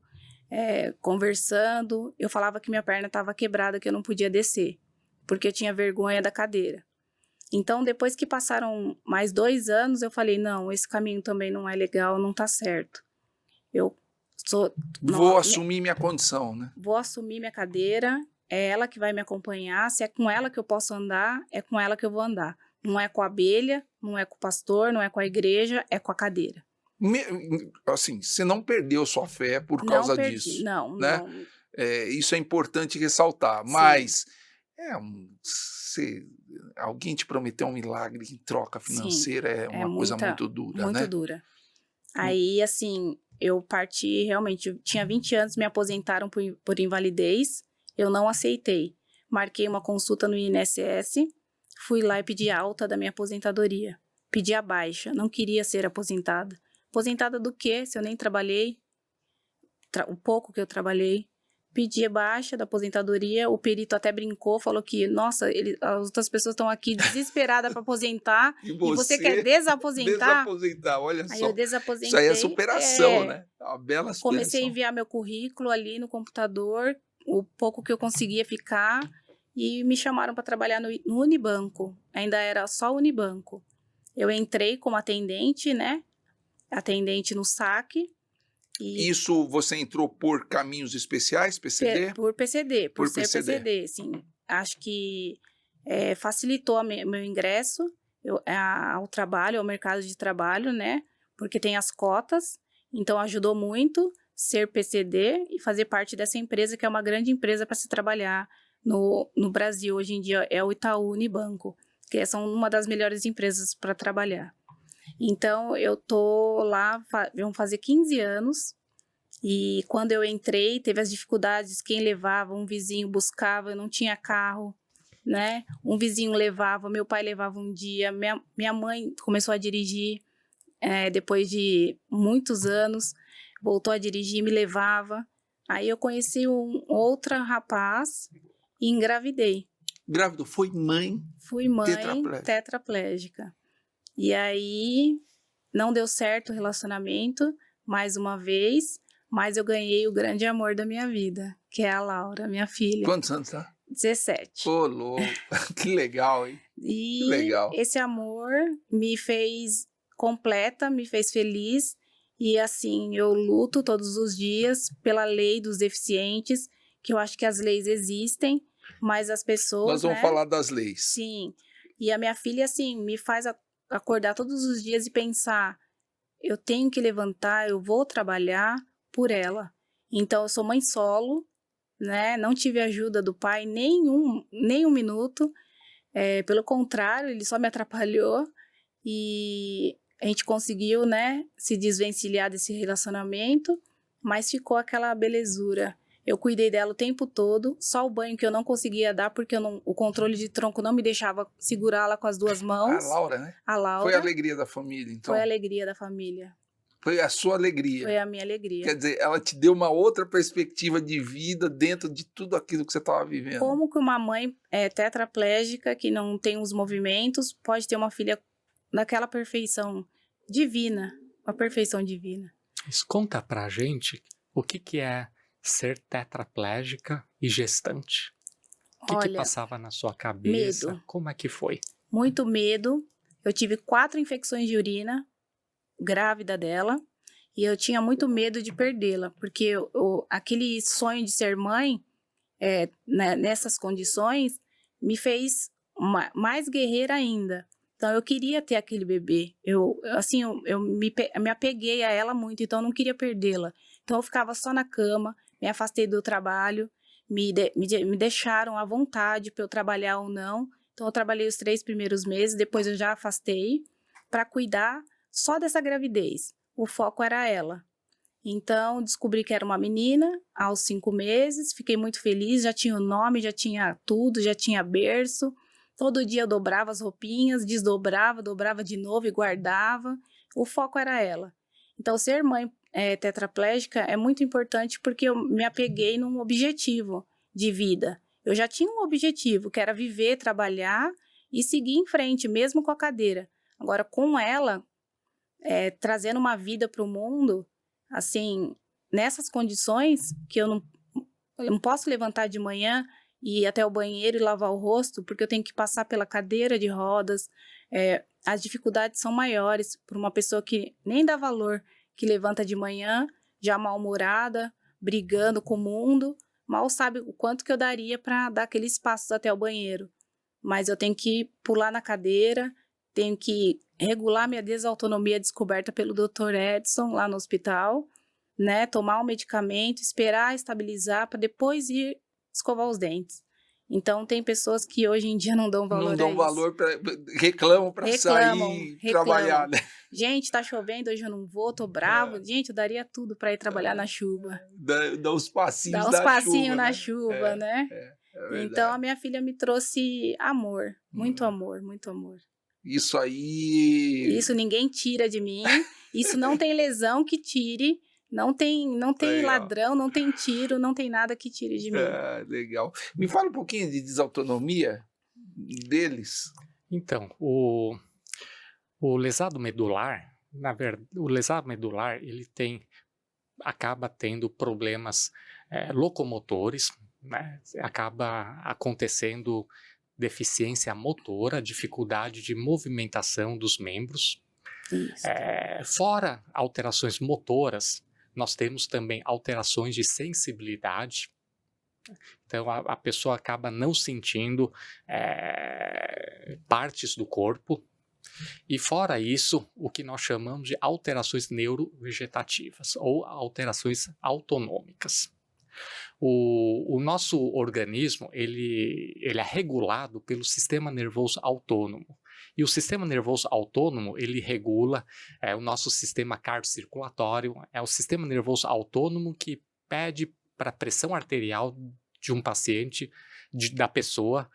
conversando. Eu falava que minha perna estava quebrada, que eu não podia descer, porque eu tinha vergonha da cadeira. Então, depois que passaram mais 2 anos, eu falei, não, esse caminho também não é legal, não está certo. Vou assumir minha condição, né? Vou assumir minha cadeira. É ela que vai me acompanhar, se é com ela que eu posso andar, é com ela que eu vou andar. Não é com a abelha, não é com o pastor, não é com a igreja, é com a cadeira. Assim, você não perdeu sua fé por causa disso. Não, né? não. Isso é importante ressaltar, sim. Mas alguém te prometeu um milagre em troca financeira, sim, é uma coisa muito dura, muito, né? Muito dura. Aí, assim, eu parti realmente, eu tinha 20 anos, me aposentaram por invalidez. Eu não aceitei. Marquei uma consulta no INSS, fui lá e pedi alta da minha aposentadoria. Pedi a baixa, não queria ser aposentada. Aposentada do quê? Se eu nem trabalhei, o pouco que eu trabalhei. Pedi a baixa da aposentadoria, o perito até brincou, falou que, nossa, as outras pessoas estão aqui desesperadas para aposentar e você quer desaposentar? Desaposentar, olha só. Aí eu desaposentei. Isso aí é superação, né? Uma bela superação. Comecei a enviar meu currículo ali no computador, o pouco que eu conseguia ficar, e me chamaram para trabalhar no Unibanco. Ainda era só Unibanco. Eu entrei como atendente, né? Atendente no saque. Isso você entrou por caminhos especiais, PCD? Por PCD, por ser PCD, sim. Acho que facilitou meu ingresso ao trabalho, ao mercado de trabalho, né? Porque tem as cotas, então ajudou muito ser PCD e fazer parte dessa empresa, que é uma grande empresa para se trabalhar no Brasil. Hoje em dia é o Itaú Unibanco, que são uma das melhores empresas para trabalhar. Então, eu tô lá, vão fazer 15 anos, e quando eu entrei, teve as dificuldades, quem levava, um vizinho buscava, eu não tinha carro, né? Um vizinho levava, meu pai levava um dia, minha mãe começou a dirigir, depois de muitos anos, voltou a dirigir, me levava. Aí eu conheci um outro rapaz e engravidei. Grávido, foi mãe? Fui mãe tetraplégica. E aí, não deu certo o relacionamento, mais uma vez, mas eu ganhei o grande amor da minha vida, que é a Laura, minha filha. Quantos anos tá? 17. Ô, louco, que legal, hein? E que legal. Esse amor me fez completa, me fez feliz, e assim, eu luto todos os dias pela lei dos deficientes, que eu acho que as leis existem, mas as pessoas... Nós vamos falar das leis. Sim, e a minha filha, assim, me faz acordar todos os dias e pensar, eu tenho que levantar, eu vou trabalhar por ela. Então, eu sou mãe solo, né? Não tive ajuda do pai nem um minuto. Pelo contrário, ele só me atrapalhou. E a gente conseguiu, né, se desvencilhar desse relacionamento, mas ficou aquela belezura. Eu cuidei dela o tempo todo, só o banho que eu não conseguia dar, porque o controle de tronco não me deixava segurá-la com as 2 mãos. A Laura, né? A Laura. Foi a alegria da família, então? Foi a alegria da família. Foi a sua alegria. Foi a minha alegria. Quer dizer, ela te deu uma outra perspectiva de vida dentro de tudo aquilo que você estava vivendo. Como que uma mãe tetraplégica, que não tem os movimentos, pode ter uma filha daquela perfeição divina, uma perfeição divina? Mas conta pra gente o que é ser tetraplégica e gestante? O que Olha, passava na sua cabeça? medo. Como é que foi? Muito medo. Eu tive 4 infecções de urina, grávida dela, e eu tinha muito medo de perdê-la, porque aquele sonho de ser mãe, nessas condições, me fez mais guerreira ainda. Então, eu queria ter aquele bebê. Eu me apeguei a ela muito, então eu não queria perdê-la. Então, eu ficava só na cama, me afastei do trabalho, me deixaram à vontade para eu trabalhar ou não. Então, eu trabalhei os 3 primeiros meses, depois eu já afastei para cuidar só dessa gravidez. O foco era ela. Então, descobri que era uma menina aos 5 meses, fiquei muito feliz, já tinha o nome, já tinha tudo, já tinha berço. Todo dia eu dobrava as roupinhas, desdobrava, dobrava de novo e guardava. O foco era ela. Então, ser mãe tetraplégica é muito importante porque eu me apeguei num objetivo de vida. Eu já tinha um objetivo, que era viver, trabalhar e seguir em frente, mesmo com a cadeira. Agora, com ela, trazendo uma vida para o mundo, assim, nessas condições que eu não posso levantar de manhã e ir até o banheiro e lavar o rosto, porque eu tenho que passar pela cadeira de rodas. As dificuldades são maiores para uma pessoa que nem dá valor, que levanta de manhã, já mal-humorada, brigando com o mundo, mal sabe o quanto que eu daria para dar aqueles passos até o banheiro. Mas eu tenho que pular na cadeira, tenho que regular minha desautonomia descoberta pelo Dr. Edson lá no hospital, né? Tomar um medicamento, esperar estabilizar para depois ir escovar os dentes. Então, tem pessoas que hoje em dia não dão valor Não dão a isso. valor, reclamam para sair trabalhar, né? Gente, tá chovendo, hoje eu não vou, tô bravo. Gente, eu daria tudo para ir trabalhar na chuva. Dá uns passinhos Dá uns passinhos na né? chuva, né? Então, a minha filha me trouxe amor, muito amor, muito amor. Isso aí... Isso ninguém tira de mim, isso não tem lesão que tire, não tem ladrão, não tem tiro, não tem nada que tire de mim. Legal. Me fala um pouquinho de desautonomia deles. Então, o lesado medular, o lesado medular, ele acaba tendo problemas locomotores, né? Acaba acontecendo deficiência motora, dificuldade de movimentação dos membros. Fora alterações motoras, nós temos também alterações de sensibilidade. Então, a pessoa acaba não sentindo partes do corpo. E fora isso, o que nós chamamos de alterações neurovegetativas ou alterações autonômicas. O nosso organismo ele é regulado pelo sistema nervoso autônomo. E o sistema nervoso autônomo ele regula o nosso sistema cardiocirculatório, é o sistema nervoso autônomo que pede para a pressão arterial de um paciente, da pessoa,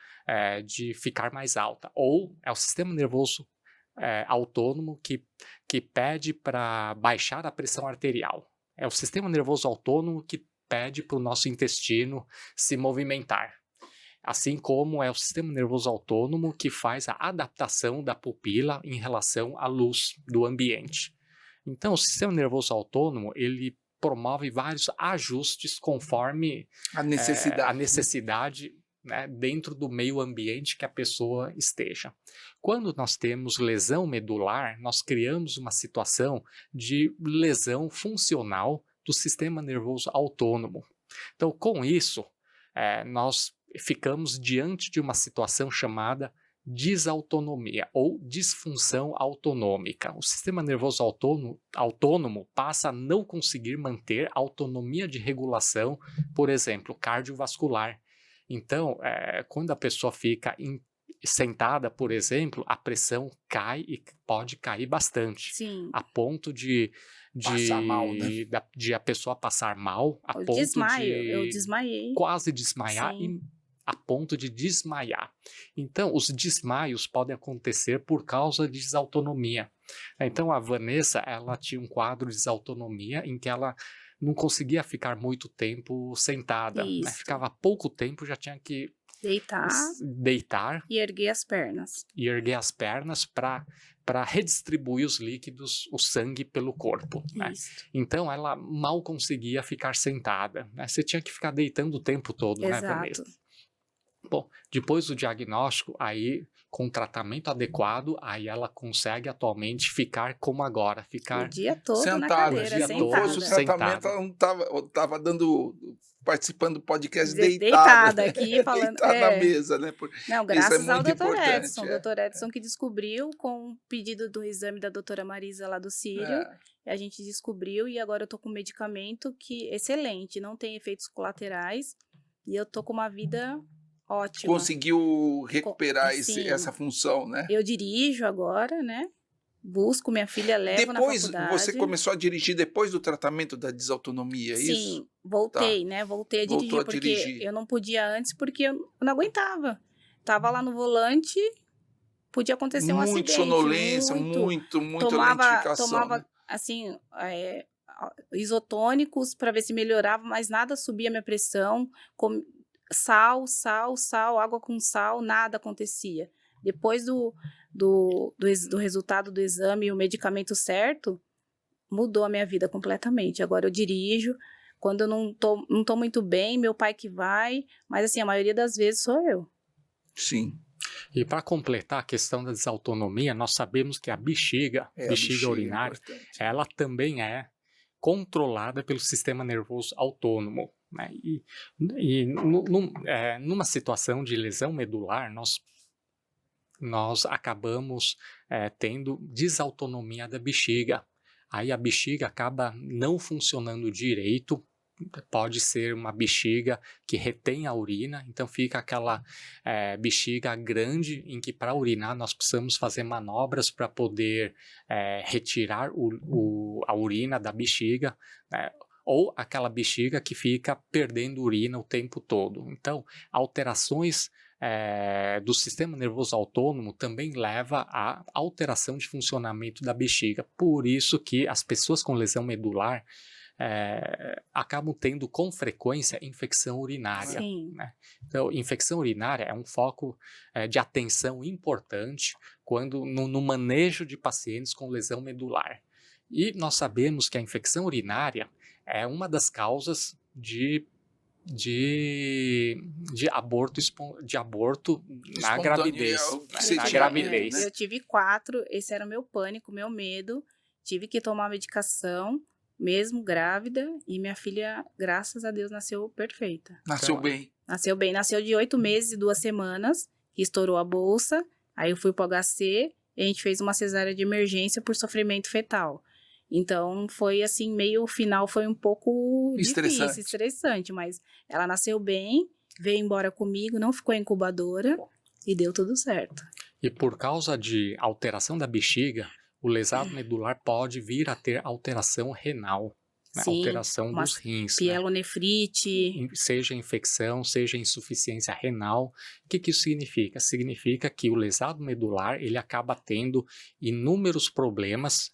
de ficar mais alta. Ou é o sistema nervoso autônomo que pede para baixar a pressão arterial. É o sistema nervoso autônomo que pede para o nosso intestino se movimentar. Assim como é o sistema nervoso autônomo que faz a adaptação da pupila em relação à luz do ambiente. Então, o sistema nervoso autônomo, ele promove vários ajustes conforme a necessidade, né, dentro do meio ambiente que a pessoa esteja. Quando nós temos lesão medular, nós criamos uma situação de lesão funcional do sistema nervoso autônomo. Então, com isso, nós ficamos diante de uma situação chamada desautonomia ou disfunção autonômica. O sistema nervoso autônomo passa a não conseguir manter autonomia de regulação, por exemplo, cardiovascular. Então, quando a pessoa fica sentada, por exemplo, a pressão cai e pode cair bastante. Sim. A ponto de passar mal, né? de a pessoa passar mal, a ponto eu desmaiei. Quase desmaiar. Sim. E a ponto de desmaiar. Então, os desmaios podem acontecer por causa de desautonomia. Então, a Vanessa, ela tinha um quadro de desautonomia em que ela não conseguia ficar muito tempo sentada, né? Ficava pouco tempo, já tinha que deitar e erguer as pernas. para para redistribuir os líquidos, o sangue pelo corpo, né? Então ela mal conseguia ficar sentada, né? Você tinha que ficar deitando o tempo todo, né, Vanessa? Bom, depois do diagnóstico, aí com tratamento adequado, aí ela consegue atualmente ficar como agora, ficar o dia todo sentada, na cadeira, sentada. sentada. Se fosse o tratamento, ela não tava participando do podcast deitada aqui, falando. Deitada na mesa, né? Não, graças ao Dr. Edson. O Dr. Edson que descobriu com o pedido do exame da doutora Marisa lá do Sírio. A gente descobriu e agora eu tô com um medicamento que excelente, não tem efeitos colaterais e eu tô com uma vida ótima. Conseguiu recuperar essa função, né? Eu dirijo agora, né? Busco minha filha, levo na faculdade. Depois, você começou a dirigir depois do tratamento da desautonomia, é isso? Sim, voltei, né? Voltei a dirigir, porque eu não podia antes, porque eu não aguentava. Tava lá no volante, podia acontecer um acidente. Sonolência, muito lentificação. Tomava, né? assim, isotônicos para ver se melhorava, mas nada subia minha pressão. Sal, água com sal, nada acontecia. Depois do resultado do exame e o medicamento certo, mudou a minha vida completamente. Agora eu dirijo, quando eu não tô muito bem, meu pai que vai, mas assim, a maioria das vezes sou eu. Sim. E para completar a questão da desautonomia, nós sabemos que a bexiga urinária, ela também é controlada pelo sistema nervoso autônomo, né? Numa situação de lesão medular, nós acabamos tendo desautonomia da bexiga. Aí a bexiga acaba não funcionando direito, pode ser uma bexiga que retém a urina, então fica aquela bexiga grande em que para urinar nós precisamos fazer manobras para poder retirar a urina da bexiga, né? Ou aquela bexiga que fica perdendo urina o tempo todo. Então, alterações do sistema nervoso autônomo também leva à alteração de funcionamento da bexiga. Por isso que as pessoas com lesão medular acabam tendo com frequência infecção urinária. Né? Então, infecção urinária é um foco de atenção importante quando no manejo de pacientes com lesão medular. E nós sabemos que a infecção urinária é uma das causas de aborto na gravidez. Eu tive 4, esse era o meu pânico, o meu medo. Tive que tomar medicação, mesmo grávida, e minha filha, graças a Deus, nasceu perfeita. Nasceu bem. Nasceu bem, nasceu de 8 meses e 2 semanas, que estourou a bolsa, aí eu fui pro HC, e a gente fez uma cesárea de emergência por sofrimento fetal. Então, foi assim, o final foi um pouco difícil, estressante, mas ela nasceu bem, veio embora comigo, não ficou em incubadora e deu tudo certo. E por causa de alteração da bexiga, o lesado medular pode vir a ter alteração renal, né? Alteração dos rins. Pielonefrite. Né? Seja infecção, seja insuficiência renal. O que isso significa? Significa que o lesado medular ele acaba tendo inúmeros problemas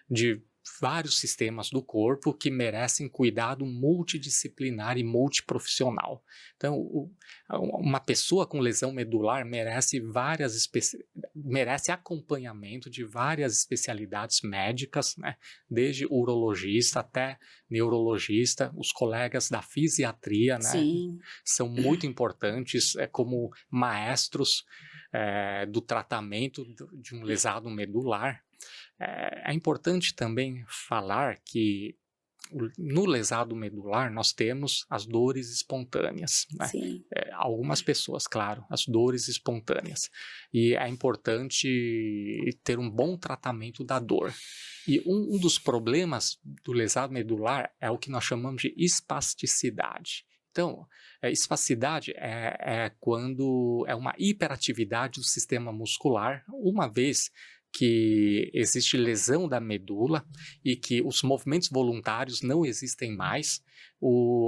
de vários sistemas do corpo que merecem cuidado multidisciplinar e multiprofissional. Então, uma pessoa com lesão medular merece acompanhamento de várias especialidades médicas, né? Desde urologista até neurologista, os colegas da fisiatria, né? São muito importantes como maestros do tratamento de um lesado medular. É importante também falar que no lesado medular nós temos as dores espontâneas, né? Algumas pessoas, claro, as dores espontâneas. E é importante ter um bom tratamento da dor. E um dos problemas do lesado medular é o que nós chamamos de espasticidade. Então, espasticidade é quando é uma hiperatividade do sistema muscular, uma vez que existe lesão da medula e que os movimentos voluntários não existem mais,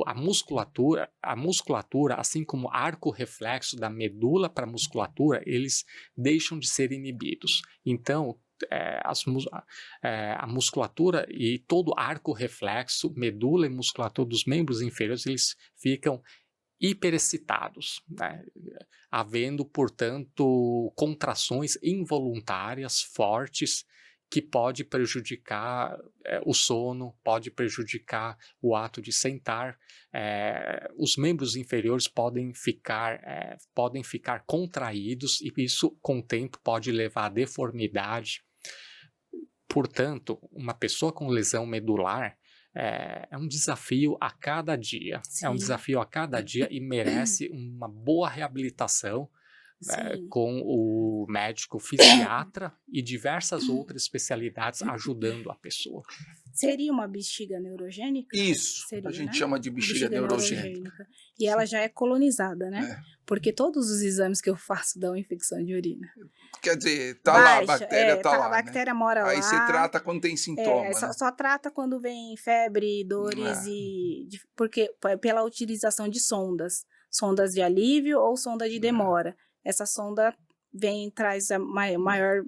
a musculatura, assim como o arco reflexo da medula para a musculatura, eles deixam de ser inibidos. Então, a musculatura e todo arco reflexo, medula e musculatura dos membros inferiores, eles ficam hiperexcitados, né? Havendo, portanto, contrações involuntárias fortes que pode prejudicar o sono, pode prejudicar o ato de sentar. Os membros inferiores podem ficar contraídos e isso, com o tempo, pode levar à deformidade. Portanto, uma pessoa com lesão medular é um desafio a cada dia. Sim. É um desafio a cada dia e merece uma boa reabilitação com o médico fisiatra e diversas outras especialidades ajudando a pessoa. Seria uma bexiga neurogênica? Isso, seria, a gente né? chama de bexiga neurogênica. E ela já é colonizada, né? É. Porque todos os exames que eu faço dão infecção de urina. Quer dizer, tá lá, a bactéria tá lá, a bactéria né? mora lá. Aí você trata quando tem sintoma, né? Só trata quando vem febre, dores porque pela utilização de sondas de alívio ou sonda de demora. Essa sonda traz a maior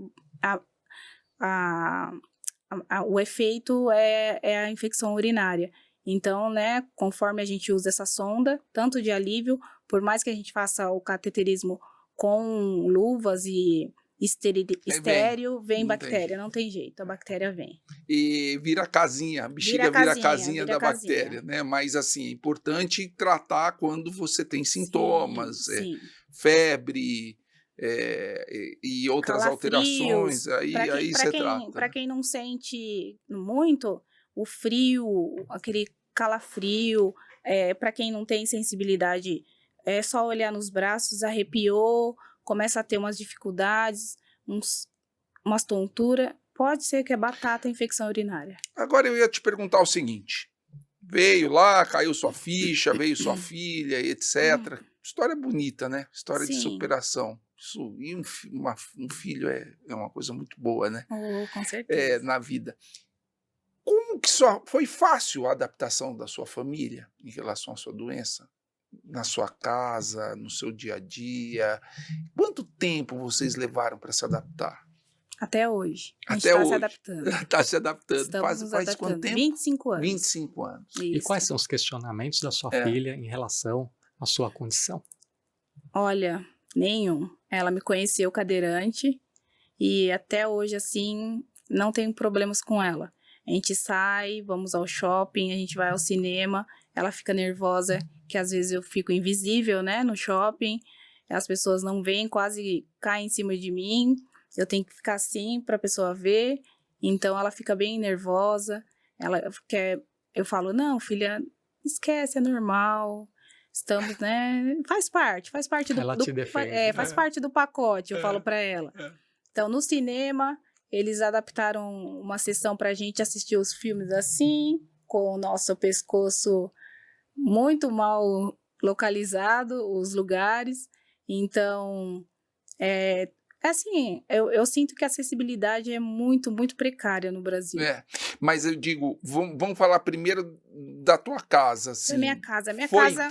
o efeito é a infecção urinária. Então, né, conforme a gente usa essa sonda, tanto de alívio, por mais que a gente faça o cateterismo com luvas e estéreo, vem bactéria, não tem jeito, a bactéria vem. E vira casinha, a bexiga vira casinha da bactéria, né? Mas assim, é importante tratar quando você tem sintomas, sim. Febre, e outras alterações, aí você trata. Para quem não sente muito, o frio, aquele calafrio, para quem não tem sensibilidade, é só olhar nos braços, arrepiou, começa a ter umas dificuldades, umas tonturas, pode ser que é batata infecção urinária. Agora eu ia te perguntar o seguinte, veio lá, caiu sua ficha, veio sua filha, etc. História bonita, né? História de superação. Isso, e um filho é uma coisa muito boa, né? Com certeza. Na vida. Como que foi fácil a adaptação da sua família em relação à sua doença? Na sua casa, no seu dia a dia? Quanto tempo vocês levaram para se adaptar? Até hoje. A gente está se adaptando. Está se adaptando. Estamos nos adaptando. Quanto tempo? 25 anos. 25 anos. Isso. E quais são os questionamentos da sua filha em relação à sua condição? Olha, nenhum. Ela me conheceu cadeirante e até hoje, assim, não tenho problemas com ela. A gente sai, vamos ao shopping, a gente vai ao cinema, ela fica nervosa, que às vezes eu fico invisível, né, no shopping, as pessoas não veem, quase caem em cima de mim, eu tenho que ficar assim para a pessoa ver, então ela fica bem nervosa, ela quer, eu falo, não, filha, esquece, é normal, estamos, né, faz parte do ela te defende, faz parte do pacote, eu falo para ela. Então, no cinema, eles adaptaram uma sessão para a gente assistir os filmes assim, com o nosso pescoço muito mal localizado, os lugares. Então, assim, eu sinto que a acessibilidade é muito, muito precária no Brasil. Mas eu digo, vamos falar primeiro da tua casa. Assim. Da minha casa.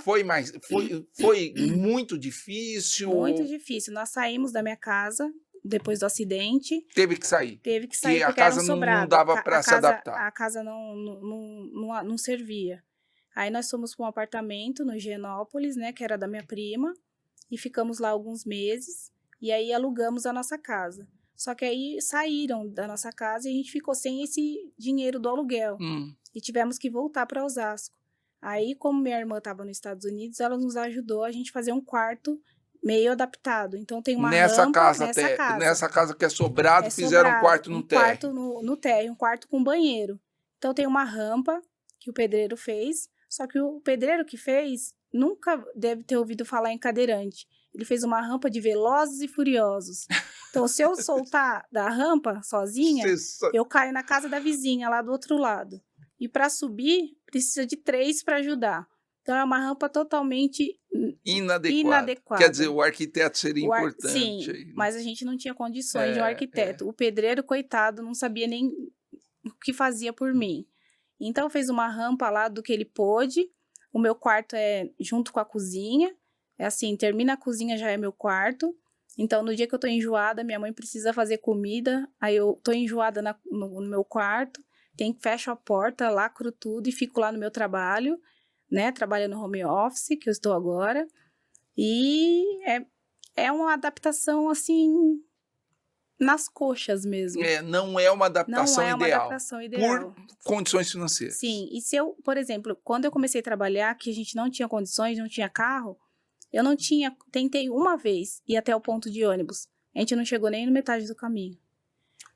Foi muito difícil? Muito difícil. Nós saímos da minha casa depois do acidente. Teve que sair? Teve que sair, porque a casa não dava para se adaptar. A casa não servia. Aí nós fomos para um apartamento no Higienópolis, né, que era da minha prima, e ficamos lá alguns meses, e aí alugamos a nossa casa. Só que aí saíram da nossa casa e a gente ficou sem esse dinheiro do aluguel. E tivemos que voltar para Osasco. Aí, como minha irmã estava nos Estados Unidos, ela nos ajudou a gente fazer um quarto meio adaptado. Então tem uma rampa nessa casa que é sobrado, fizeram um quarto no térreo. Um quarto no térreo, um quarto com banheiro. Então tem uma rampa que o pedreiro fez, só que o pedreiro que fez nunca deve ter ouvido falar em cadeirante. Ele fez uma rampa de Velozes e Furiosos. Então, se eu soltar da rampa sozinha, eu caio na casa da vizinha lá do outro lado. E para subir, precisa de 3 para ajudar. Então, é uma rampa totalmente inadequada. Quer dizer, o arquiteto seria importante. Sim, mas a gente não tinha condições de um arquiteto. O pedreiro, coitado, não sabia nem o que fazia por mim. Então, fez uma rampa lá do que ele pôde. O meu quarto é junto com a cozinha. É assim, termina a cozinha, já é meu quarto. Então, no dia que eu tô enjoada, minha mãe precisa fazer comida. Aí eu tô enjoada no meu quarto. Fecho a porta, lacro tudo e fico lá no meu trabalho. né? Trabalhando no home office, que eu estou agora. E é uma adaptação, assim, nas coxas mesmo. Não é uma adaptação Não é uma ideal. adaptação ideal. Por condições financeiras. Sim, e se eu, por exemplo, quando eu comecei a trabalhar, que a gente não tinha condições, não tinha carro, eu não tinha, tentei uma vez ir até o ponto de ônibus. A gente não chegou nem no metade do caminho.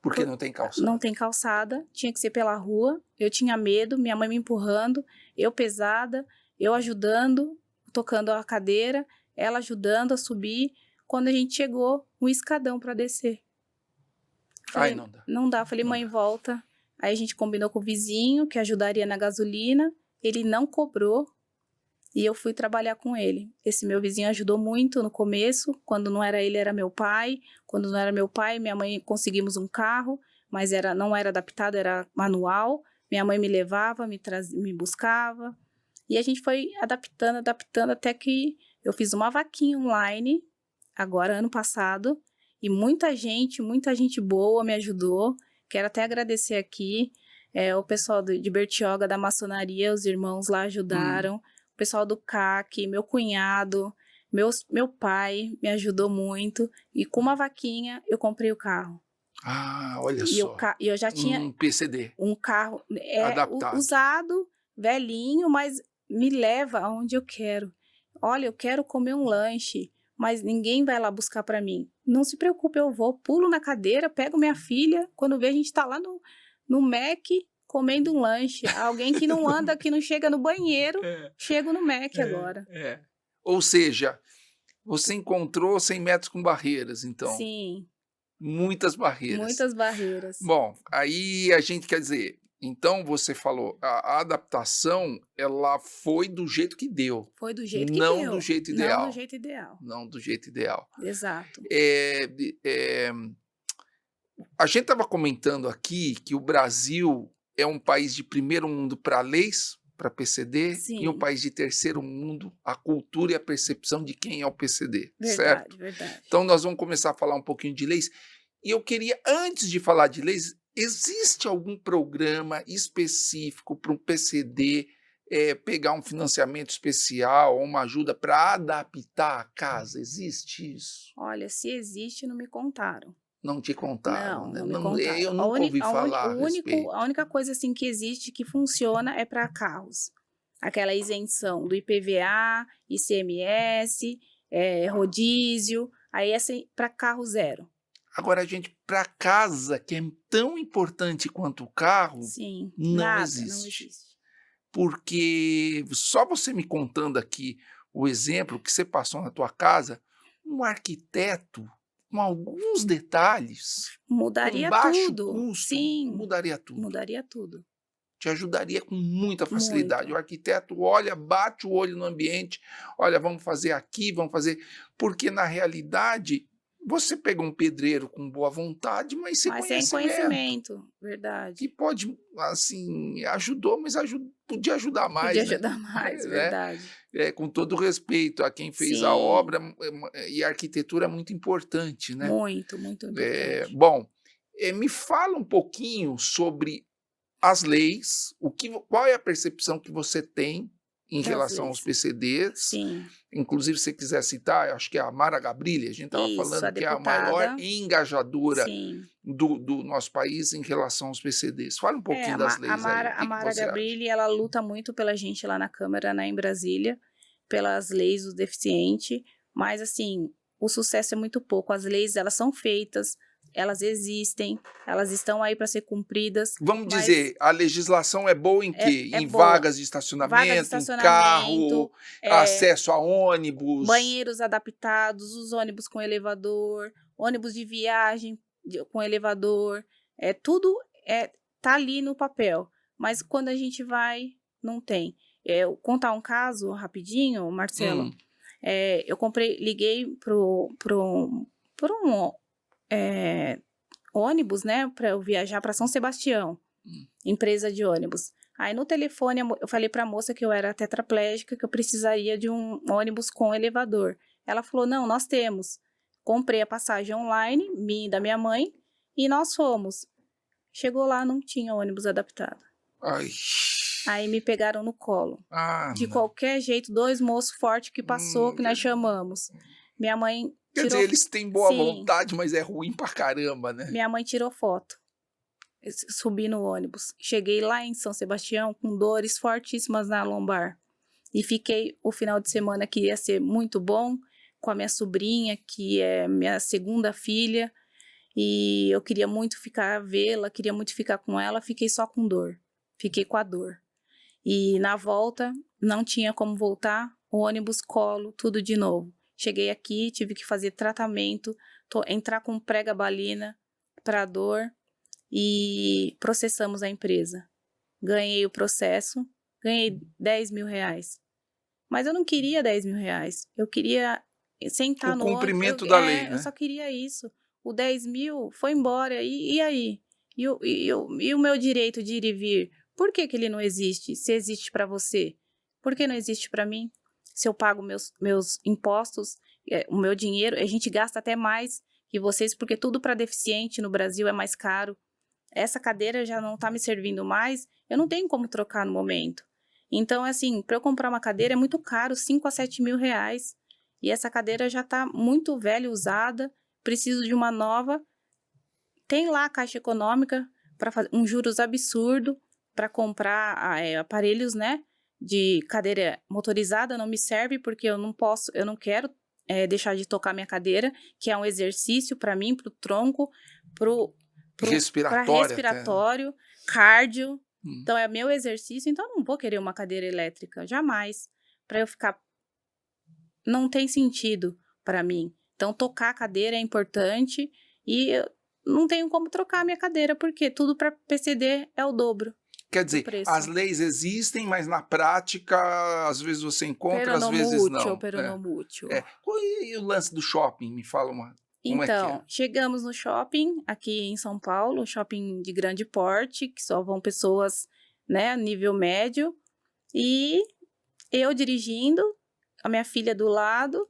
Porque não tem calçada. Não tem calçada, tinha que ser pela rua, eu tinha medo, minha mãe me empurrando, eu pesada, eu ajudando, tocando a cadeira, ela ajudando a subir. Quando a gente chegou, um escadão para descer. Falei, Não dá. Não dá. Falei, mãe, volta. Aí a gente combinou com o vizinho, que ajudaria na gasolina. Ele não cobrou e eu fui trabalhar com ele. Esse meu vizinho ajudou muito no começo. Quando não era ele, era meu pai. Quando não era meu pai, minha mãe, conseguimos um carro, mas não era adaptado, era manual. Minha mãe me levava, me buscava. E a gente foi adaptando, até que eu fiz uma vaquinha online, agora, ano passado, e muita gente boa me ajudou. Quero até agradecer aqui o pessoal de Bertioga, da maçonaria, os irmãos lá ajudaram. O pessoal do CAC, meu cunhado, meu pai me ajudou muito. E com uma vaquinha, eu comprei o carro. Olha só. E eu já tinha um PCD. Um carro adaptado. Usado, velhinho, mas me leva aonde eu quero. Olha, eu quero comer um lanche, mas ninguém vai lá buscar para mim. Não se preocupe, eu vou, pulo na cadeira, pego minha filha, quando vê a gente tá lá no Mac comendo um lanche. Alguém que não anda, que não chega no banheiro, chego no Mac agora. Ou seja, você encontrou 100 metros com barreiras, então. Sim. Muitas barreiras. Muitas barreiras. Bom, aí a gente quer dizer, então você falou, a adaptação, ela foi do jeito que deu. Foi do jeito que deu. Não do jeito ideal. Não do jeito ideal. Não do jeito ideal. Exato. A gente estava comentando aqui que o Brasil é um país de primeiro mundo para leis, para PCD, Sim. e um país de terceiro mundo, a cultura e a percepção de quem é o PCD, verdade, certo? Verdade. Então nós vamos começar a falar um pouquinho de leis. E eu queria, antes de falar de leis, existe algum programa específico para um PCD pegar um financiamento especial ou uma ajuda para adaptar a casa? Existe isso? Olha, se existe, não me contaram. Não te contaram, não, né? Não me contaram. Eu nunca ouvi falar a respeito. A única coisa assim que existe, que funciona, é para carros. Aquela isenção do IPVA, ICMS, rodízio, aí essa para carro zero. Agora, gente, para casa, que é tão importante quanto o carro, sim, não existe. Porque só você me contando aqui o exemplo que você passou na tua casa, um arquiteto com alguns detalhes, mudaria com baixo tudo. custo, Sim, mudaria tudo. Mudaria tudo. Te ajudaria com muita facilidade. Muito. O arquiteto olha, bate o olho no ambiente, olha, vamos fazer aqui, vamos fazer... Porque, na realidade, você pega um pedreiro com boa vontade, mas sem conhecimento. Verdade. Que pode, assim, ajudou, mas podia ajudar mais. Podia ajudar mais, verdade. Com todo respeito a quem fez a obra, e a arquitetura é muito importante, né? Muito, muito importante. Bom, me fala um pouquinho sobre as leis, qual é a percepção que você tem em relação aos PCDs. Sim. Inclusive, se você quiser citar, acho que é a Mara Gabrilli, a gente estava falando que é a maior engajadora do nosso país em relação aos PCDs. Fala um pouquinho das leis aí. A Mara Gabrilli, ela luta muito pela gente lá na Câmara, né, em Brasília, pelas leis do deficiente, mas assim, o sucesso é muito pouco. As leis, elas são feitas, elas existem, elas estão aí para ser cumpridas. Vamos dizer, a legislação é boa em quê? Em boa. Vagas de estacionamento, em carro, acesso a ônibus. Banheiros adaptados, os ônibus com elevador, ônibus de viagem com elevador. Tudo tá ali no papel, mas quando a gente vai, não tem. Eu contar um caso rapidinho, Marcelo. Eu liguei para um ônibus, né, para eu viajar para São Sebastião, empresa de ônibus. Aí no telefone eu falei para a moça que eu era tetraplégica, que eu precisaria de um ônibus com elevador. Ela falou, não, nós temos. Comprei a passagem online, minha e da minha mãe, e nós fomos. Chegou lá, não tinha ônibus adaptado. Ai. Aí me pegaram no colo. De qualquer jeito, 2 moços fortes que passou, que nós chamamos. Minha mãe Quer dizer, eles têm boa vontade, mas é ruim pra caramba, né? Minha mãe tirou foto. Subi no ônibus. Cheguei lá em São Sebastião com dores fortíssimas na lombar. E fiquei o final de semana que ia ser muito bom com a minha sobrinha, que é minha segunda filha. E eu queria muito vê-la, queria muito ficar com ela. Fiquei só com dor. Fiquei com a dor. E na volta, não tinha como voltar. Ônibus, colo, tudo de novo. Cheguei aqui, tive que fazer tratamento, entrar com pregabalina para dor e processamos a empresa. Ganhei o processo, ganhei 10 mil reais. Mas eu não queria 10 mil reais. Eu queria sentar no ônibus. O cumprimento da lei, né? Eu só queria isso. O 10 mil foi embora. E aí? E o meu direito de ir e vir? Por que ele não existe? Se existe para você, por que não existe para mim? Se eu pago meus impostos, o meu dinheiro, a gente gasta até mais que vocês, porque tudo para deficiente no Brasil é mais caro. Essa cadeira já não está me servindo mais, eu não tenho como trocar no momento. Então, assim, para eu comprar uma cadeira é muito caro, 5 a 7 mil reais. E essa cadeira já está muito velha, usada, preciso de uma nova. Tem lá a Caixa Econômica para fazer juros absurdo para comprar aparelhos, né? De cadeira motorizada, não me serve porque eu não quero deixar de tocar minha cadeira, que é um exercício para mim, para o tronco, para respiratório, cardio. Então é meu exercício, então eu não vou querer uma cadeira elétrica, jamais. Para eu ficar... Não tem sentido para mim. Então tocar a cadeira é importante e eu não tenho como trocar a minha cadeira, porque tudo para PCD é o dobro. Quer dizer, as leis existem, mas na prática, às vezes você encontra, às vezes não. Peronomútil. E o lance do shopping? Me fala como então, chegamos no shopping, aqui em São Paulo, shopping de grande porte, que só vão pessoas, né, nível médio, e eu dirigindo, a minha filha do lado,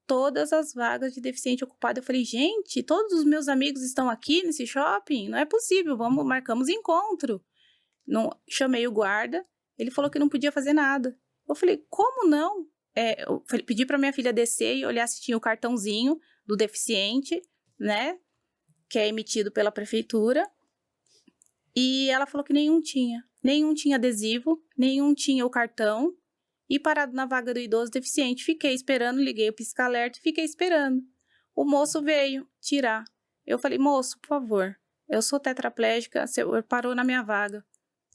todas as vagas de deficiente ocupada. Eu falei, gente, todos os meus amigos estão aqui nesse shopping? Não é possível, marcamos encontro. Não, chamei o guarda, ele falou que não podia fazer nada. Eu falei, como não? Eu pedi para minha filha descer e olhar se tinha o cartãozinho do deficiente, né, que é emitido pela prefeitura, e ela falou que nenhum tinha adesivo, nenhum tinha o cartão, e parado na vaga do idoso deficiente, fiquei esperando, liguei o pisca-alerta e fiquei esperando. O moço veio tirar. Eu falei, moço, por favor, eu sou tetraplégica, o senhor parou na minha vaga.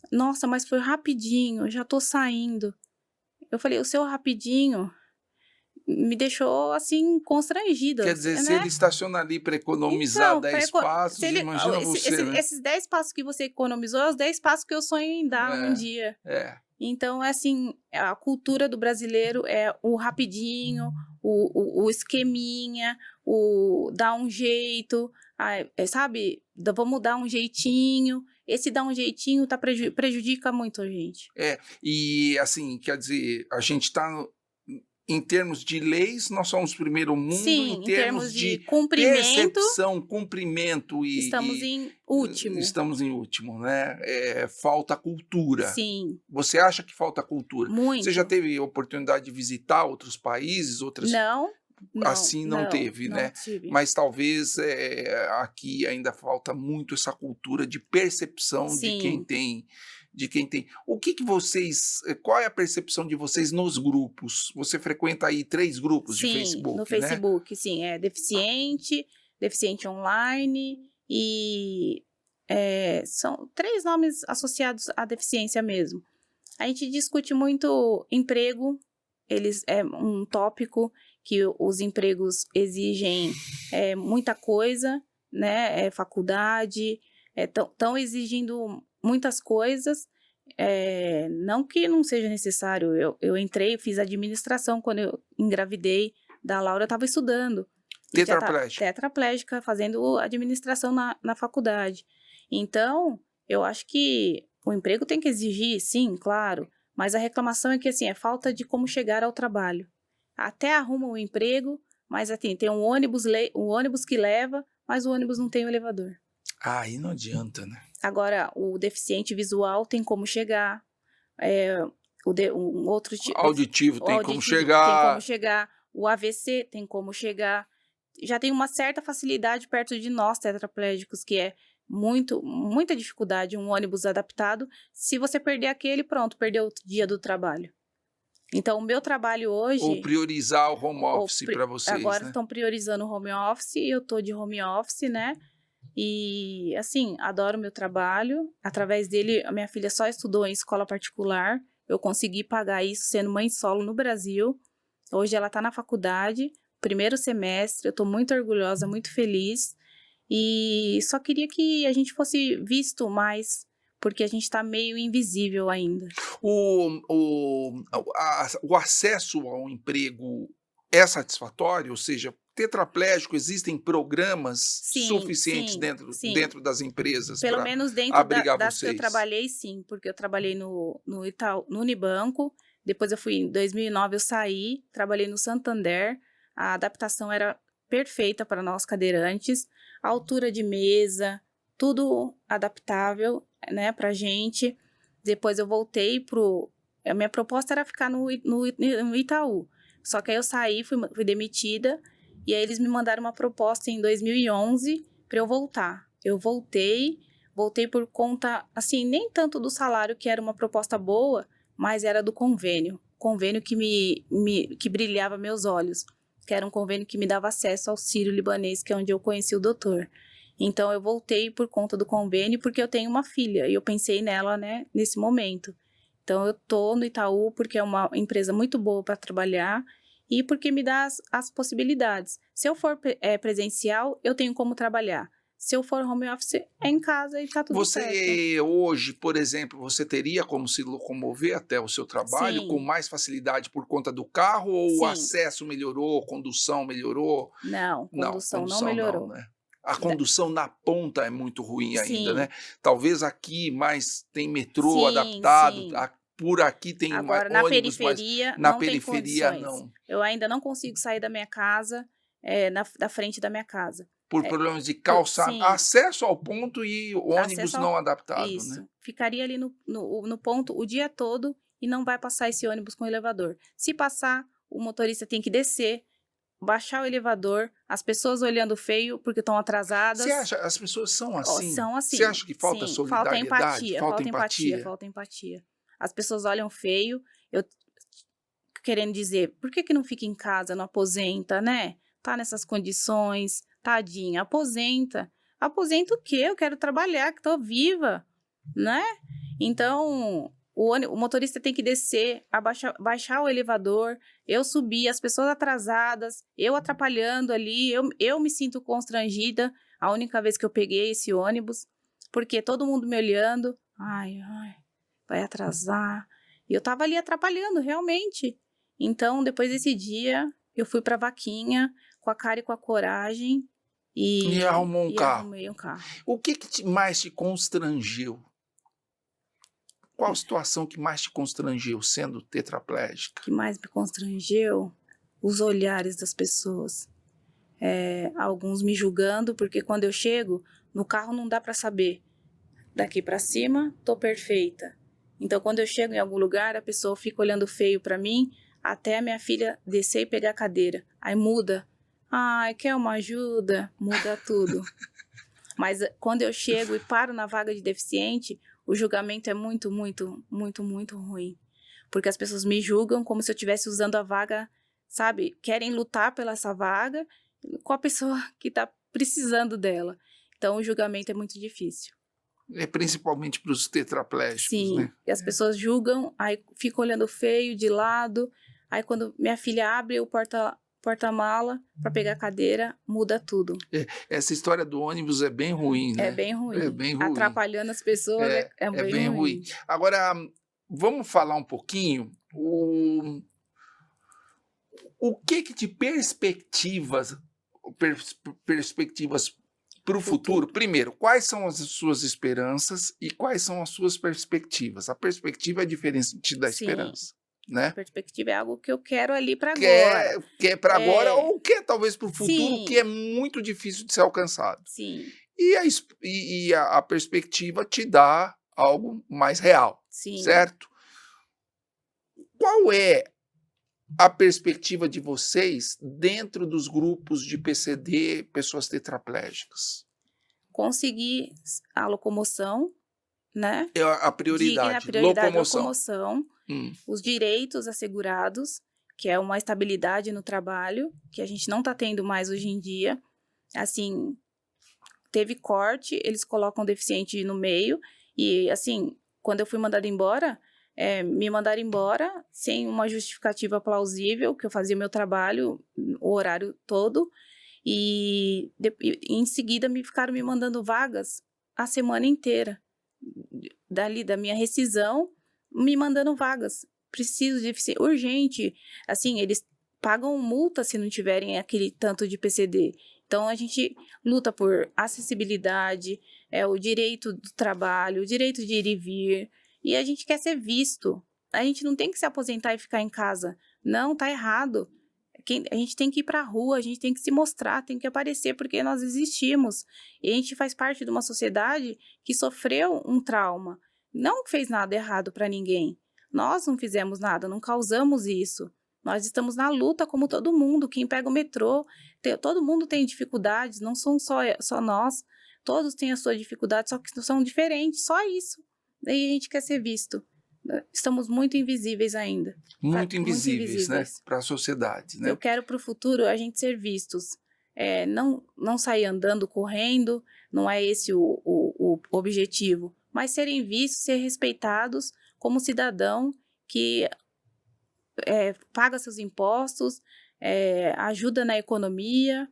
Nossa, mas foi rapidinho, já tô saindo. Eu falei, o seu rapidinho me deixou, assim, constrangida. Quer dizer, se ele estaciona ali para economizar 10 passos, imagina você, né? Esses 10 passos que você economizou, é os 10 passos que eu sonho em dar um dia. Então, assim, a cultura do brasileiro é o rapidinho, o esqueminha, o dar um jeito, sabe? Vamos dar um jeitinho. Esse dar um jeitinho prejudica muito a gente. E assim, quer dizer, a gente está... Em termos de leis, nós somos primeiro mundo. Sim, em termos de cumprimento, percepção, cumprimento estamos em último. Estamos em último, né? Falta cultura. Sim. Você acha que falta cultura? Muito. Você já teve oportunidade de visitar outros países, outras... Não, assim não teve, né? Tive. Mas talvez aqui ainda falta muito essa cultura de percepção de quem tem. O que vocês... Qual é a percepção de vocês nos grupos? Você frequenta aí 3 grupos de Facebook, no Facebook, sim. Deficiente online e são 3 nomes associados à deficiência mesmo. A gente discute muito emprego, é um tópico que os empregos exigem muita coisa, né? Faculdade, estão exigindo muitas coisas, não que não seja necessário. Eu entrei, fiz administração quando eu engravidei da Laura, eu estava estudando. Tetraplégica, fazendo administração na faculdade. Então, eu acho que o emprego tem que exigir, sim, claro, mas a reclamação é que, assim, é falta de como chegar ao trabalho. Até arruma um emprego, mas assim, tem um ônibus que leva, mas o ônibus não tem o elevador. Aí não adianta, né? Agora, o deficiente visual tem como chegar, um outro auditivo tem como tem chegar. como chegar, o AVC tem como chegar. Já tem uma certa facilidade perto de nós, tetraplégicos, que é muita dificuldade um ônibus adaptado. Se você perder aquele, pronto, perdeu o dia do trabalho. Então, o meu trabalho hoje... Ou priorizar o home office para vocês, agora né? estão priorizando o home office, eu estou de home office, né? E, assim, adoro o meu trabalho. Através dele, a minha filha só estudou em escola particular. Eu consegui pagar isso sendo mãe solo no Brasil. Hoje ela está na faculdade, primeiro semestre. Eu estou muito orgulhosa, muito feliz. E só queria que a gente fosse visto mais, porque a gente está meio invisível ainda. O acesso ao emprego é satisfatório? Ou seja, tetraplégico, existem programas suficientes dentro das empresas para abrigar vocês? Pelo menos dentro das que eu trabalhei, sim, porque eu trabalhei no Unibanco, depois em 2009 eu saí, trabalhei no Santander, a adaptação era perfeita para nós cadeirantes, a altura de mesa, tudo adaptável, né, pra gente. Depois eu voltei a minha proposta era ficar no Itaú, só que aí eu saí, fui demitida, e aí eles me mandaram uma proposta em 2011 para eu voltar. Eu voltei por conta, assim, nem tanto do salário, que era uma proposta boa, mas era do convênio que brilhava meus olhos, que era um convênio que me dava acesso ao Sírio-Libanês, que é onde eu conheci o doutor. Então, eu voltei por conta do convênio, porque eu tenho uma filha, e eu pensei nela, né, nesse momento. Então, eu tô no Itaú porque é uma empresa muito boa para trabalhar e porque me dá as possibilidades. Se eu for presencial, eu tenho como trabalhar. Se eu for home office, é em casa e tá tudo certo. Você hoje, por exemplo, você teria como se locomover até o seu trabalho com mais facilidade por conta do carro, ou o acesso melhorou, condução melhorou? Não, condução não melhorou. Não, né? A condução na ponta é muito ruim ainda, né? Talvez aqui mais tem metrô adaptado, por aqui tem agora, ônibus, periferia, mas na não periferia tem não. Eu ainda não consigo sair da minha casa, da frente da minha casa. Por problemas de calçamento, acesso ao ponto e ônibus não adaptado, isso. Né? Ficaria ali no ponto o dia todo e não vai passar esse ônibus com elevador. Se passar, o motorista tem que descer, baixar o elevador, as pessoas olhando feio porque estão atrasadas. Você acha, as pessoas são assim? São assim. Você acha que falta solidariedade? Falta empatia. As pessoas olham feio, eu querendo dizer, por que não fica em casa, não aposenta, né? Tá nessas condições, tadinha, aposenta. Aposenta o quê? Eu quero trabalhar, que tô viva, né? Então, o motorista tem que descer, baixar o elevador, eu subir, as pessoas atrasadas, eu atrapalhando ali, eu me sinto constrangida a única vez que eu peguei esse ônibus, porque todo mundo me olhando, ai, vai atrasar. E eu tava ali atrapalhando, realmente. Então, depois desse dia, eu fui pra vaquinha, com a cara e com a coragem, e arrumou um carro. Arrumei um carro. O que mais te constrangeu? Qual a situação que mais te constrangeu sendo tetraplégica? O que mais me constrangeu? Os olhares das pessoas. Alguns me julgando, porque quando eu chego, no carro não dá para saber. Daqui para cima, tô perfeita. Então, quando eu chego em algum lugar, a pessoa fica olhando feio para mim, até a minha filha descer e pegar a cadeira. Aí muda. Ai, quer uma ajuda? Muda tudo. Mas quando eu chego e paro na vaga de deficiente, o julgamento é muito, muito, muito, muito ruim. Porque as pessoas me julgam como se eu estivesse usando a vaga, sabe? Querem lutar pela essa vaga com a pessoa que está precisando dela. Então, o julgamento é muito difícil. Principalmente para os tetraplégicos, sim, né? E as pessoas julgam, aí ficam olhando feio, de lado. Aí, quando minha filha abre o porta-mala para pegar a cadeira, muda tudo. Essa história do ônibus é bem ruim, né? É bem ruim. É bem ruim. Atrapalhando as pessoas é bem ruim. Agora, vamos falar um pouquinho o que de perspectivas para o futuro. Primeiro, quais são as suas esperanças e quais são as suas perspectivas? A perspectiva é diferente da esperança. Né? A perspectiva é algo que eu quero ali para agora. Quer para agora ou quer talvez para o futuro, que é muito difícil de ser alcançado. Sim. E a perspectiva te dá algo mais real, certo? qual é a perspectiva de vocês dentro dos grupos de PCD, pessoas tetraplégicas? Conseguir a locomoção, né? É a prioridade, locomoção. Locomoção, os direitos assegurados, que é uma estabilidade no trabalho, que a gente não está tendo mais hoje em dia. Assim, teve corte, eles colocam deficiente no meio, e assim, quando eu fui mandada embora, me mandaram embora sem uma justificativa plausível, que eu fazia meu trabalho, o horário todo, e em seguida ficaram me mandando vagas a semana inteira. Dali, da minha rescisão, me mandando vagas. Preciso de deficiente, urgente. Assim, eles pagam multa se não tiverem aquele tanto de PCD. Então, a gente luta por acessibilidade, o direito do trabalho, o direito de ir e vir, e a gente quer ser visto. A gente não tem que se aposentar e ficar em casa. Não, tá errado. A gente tem que ir para a rua, a gente tem que se mostrar, tem que aparecer, porque nós existimos. E a gente faz parte de uma sociedade que sofreu um trauma. Não fez nada errado para ninguém. Nós não fizemos nada, não causamos isso. Nós estamos na luta como todo mundo. Quem pega o metrô, todo mundo tem dificuldades, não são só nós. Todos têm a sua dificuldade, só que são diferentes, só isso. Daí a gente quer ser visto. Estamos muito invisíveis ainda. Muito invisíveis, né? Para a sociedade, né? Eu quero para o futuro a gente ser vistos. Não sair andando, correndo, não é esse o objetivo. Mas serem vistos, ser respeitados como cidadão que paga seus impostos, ajuda na economia,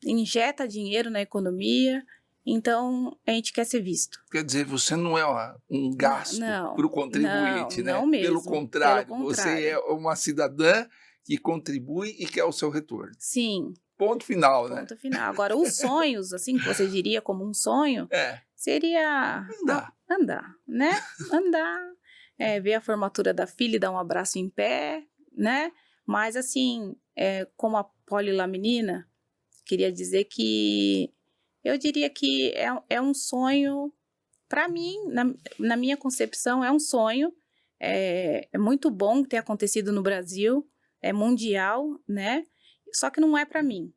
injeta dinheiro na economia. Então, a gente quer ser visto. Quer dizer, você não é um gasto para o contribuinte, né? Não mesmo. Pelo contrário, você é uma cidadã que contribui e quer o seu retorno. Sim. Ponto final, né? Ponto final. Agora, os sonhos, assim, que você diria como um sonho, seria andar, né? Andar, ver a formatura da filha e dar um abraço em pé, né? Mas, assim, como a polilaminina, queria dizer que eu diria que é um sonho, para mim, na minha concepção, é um sonho. É muito bom ter acontecido no Brasil, é mundial, né? Só que não é para mim.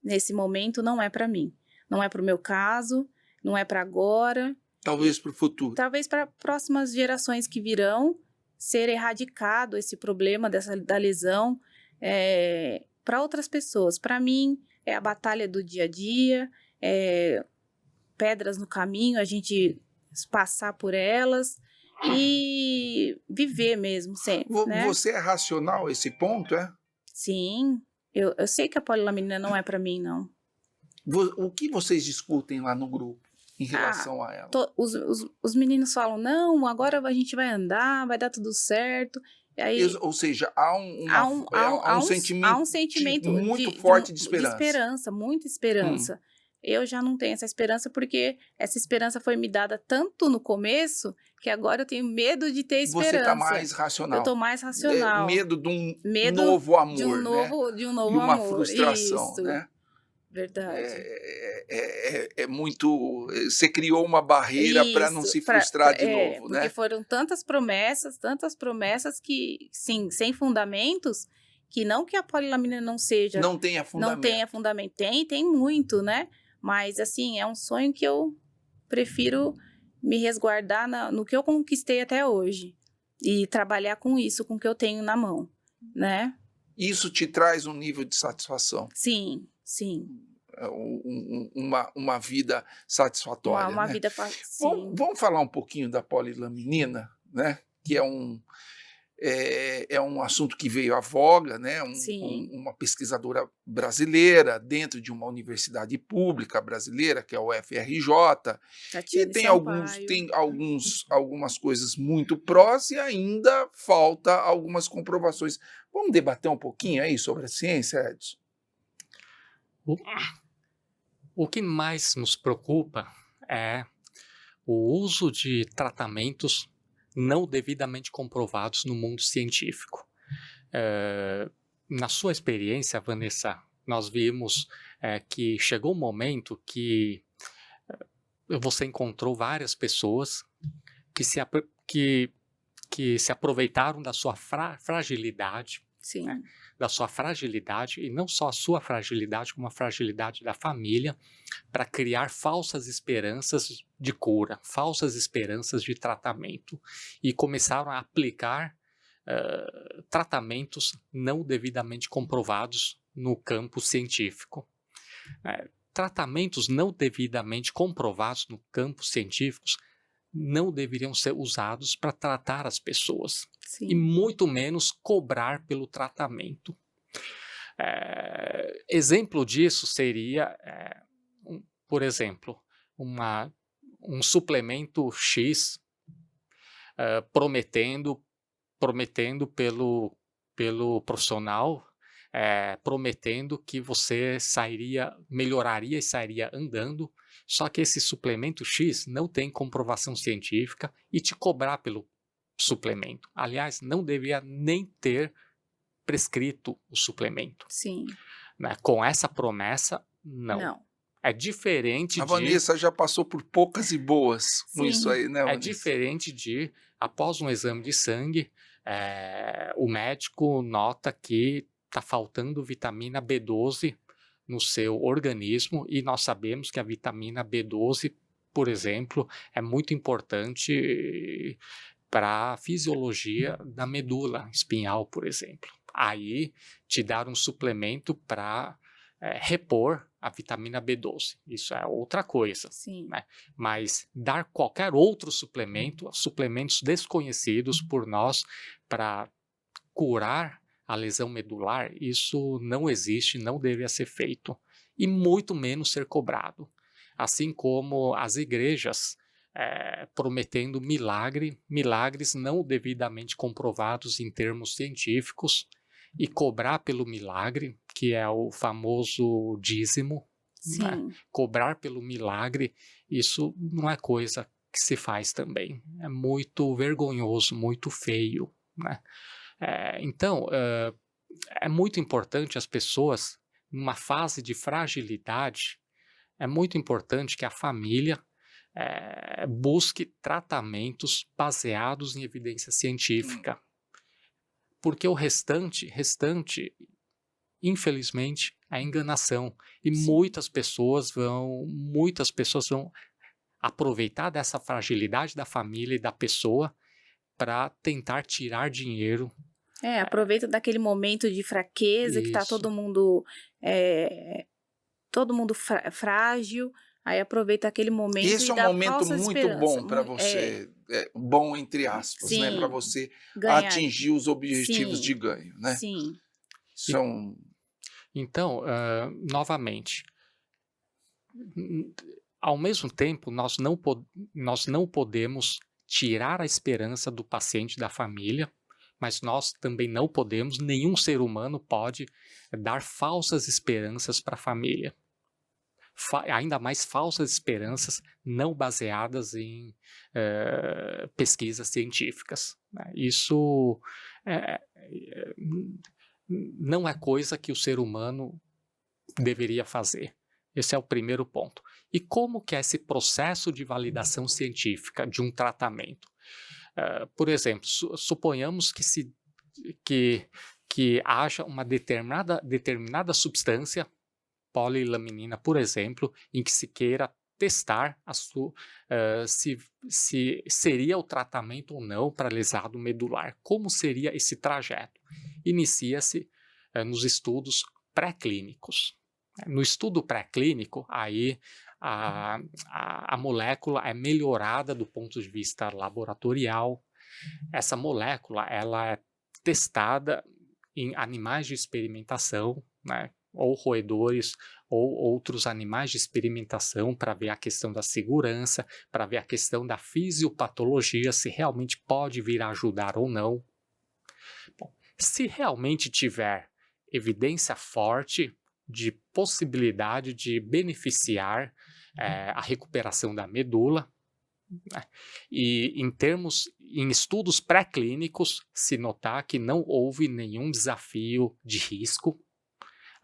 Nesse momento, não é para mim. Não é para o meu caso, não é para agora. Talvez para o futuro. Talvez para próximas gerações que virão, ser erradicado esse problema da lesão para outras pessoas. Para mim, é a batalha do dia a dia, pedras no caminho, a gente passar por elas e viver mesmo sempre, né? Você é racional a esse ponto, é? Sim, eu sei que a polilaminina não é para mim, não. O que vocês discutem lá no grupo em relação a ela? Os meninos falam, não, agora a gente vai andar, vai dar tudo certo. Aí, ou seja, há um sentimento muito forte de esperança. Muita esperança. Eu já não tenho essa esperança porque essa esperança foi me dada tanto no começo que agora eu tenho medo de ter esperança. Você está mais racional. Eu estou mais racional. Medo de um novo amor, de um novo de uma amor. frustração, Isso. né? Verdade. É muito... Você criou uma barreira para não se frustrar de novo, né? Porque foram tantas promessas que, sim, sem fundamentos, que não que a polilaminina não seja... Não tenha fundamento. Não tenha fundamento. Tem muito, né? Mas, assim, é um sonho que eu prefiro me resguardar no que eu conquistei até hoje. E trabalhar com isso, com o que eu tenho na mão, né? Isso te traz um nível de satisfação. Sim, sim. Uma vida satisfatória. Uma né? vida sim. Vamos falar um pouquinho da polilaminina, né? Que é um assunto que veio à voga, né? Uma pesquisadora brasileira dentro de uma universidade pública brasileira, que é o FRJ, e tem algumas coisas muito prós e ainda falta algumas comprovações. Vamos debater um pouquinho aí sobre a ciência, Edson? O que mais nos preocupa é o uso de tratamentos não devidamente comprovados no mundo científico. Na sua experiência, Vanessa, nós vimos que chegou um momento que você encontrou várias pessoas que que se aproveitaram da sua fragilidade, Sim. né? Da sua fragilidade, e não só a sua fragilidade, como a fragilidade da família, para criar falsas esperanças de cura, falsas esperanças de tratamento, e começaram a aplicar tratamentos não devidamente comprovados no campo científico. Tratamentos não devidamente comprovados no campo científico não deveriam ser usados para tratar as pessoas. Sim. E muito menos cobrar pelo tratamento. Exemplo disso seria, por exemplo, um suplemento X prometendo pelo profissional, prometendo que você melhoraria e sairia andando, só que esse suplemento X não tem comprovação científica e te cobrar pelo suplemento. Aliás, não deveria nem ter prescrito o suplemento. Sim. Né? Com essa promessa, não. É diferente A Vanessa já passou por poucas e boas com isso aí, né, Vanessa? É diferente de, após um exame de sangue, o médico nota que está faltando vitamina B12 no seu organismo, e nós sabemos que a vitamina B12, por exemplo, é muito importante para a fisiologia da medula espinhal, por exemplo. Aí, te dar um suplemento para repor a vitamina B12. Isso é outra coisa. Sim. Né? Mas dar qualquer outro suplemento, suplementos desconhecidos por nós para curar a lesão medular, isso não existe, não deveria ser feito. E muito menos ser cobrado. Assim como as igrejas prometendo milagres não devidamente comprovados em termos científicos, e cobrar pelo milagre, que é o famoso dízimo. Né? Cobrar pelo milagre, isso não é coisa que se faz também. É muito vergonhoso, muito feio. Né? Então, é muito importante as pessoas, numa fase de fragilidade, é muito importante que a família busque tratamentos baseados em evidência científica. Porque o restante, infelizmente, é enganação. E muitas pessoas vão aproveitar dessa fragilidade da família e da pessoa para tentar tirar dinheiro. Aproveita daquele momento de fraqueza, que está todo mundo frágil. Aí aproveita aquele momento e esse e é um dá momento falsa muito esperança. bom para você, bom entre aspas, né? Para você atingir os objetivos de ganho, né? Sim. Então, novamente, ao mesmo tempo, nós não podemos tirar a esperança do paciente, da família, mas nós também não podemos, nenhum ser humano pode dar falsas esperanças para a família. Ainda mais falsas esperanças não baseadas em pesquisas científicas. Né? Isso não é coisa que o ser humano deveria fazer. Esse é o primeiro ponto. E como que é esse processo de validação científica de um tratamento? Por exemplo, suponhamos que haja uma determinada substância, polilaminina, por exemplo, em que se queira testar se seria o tratamento ou não para lesado medular. Como seria esse trajeto? Inicia-se nos estudos pré-clínicos. No estudo pré-clínico, aí a molécula é melhorada do ponto de vista laboratorial. Essa molécula ela é testada em animais de experimentação, né? Ou roedores, ou outros animais de experimentação, para ver a questão da segurança, para ver a questão da fisiopatologia, se realmente pode vir a ajudar ou não. Bom, se realmente tiver evidência forte de possibilidade de beneficiar a recuperação da medula, né? E em estudos pré-clínicos, se notar que não houve nenhum desafio de risco,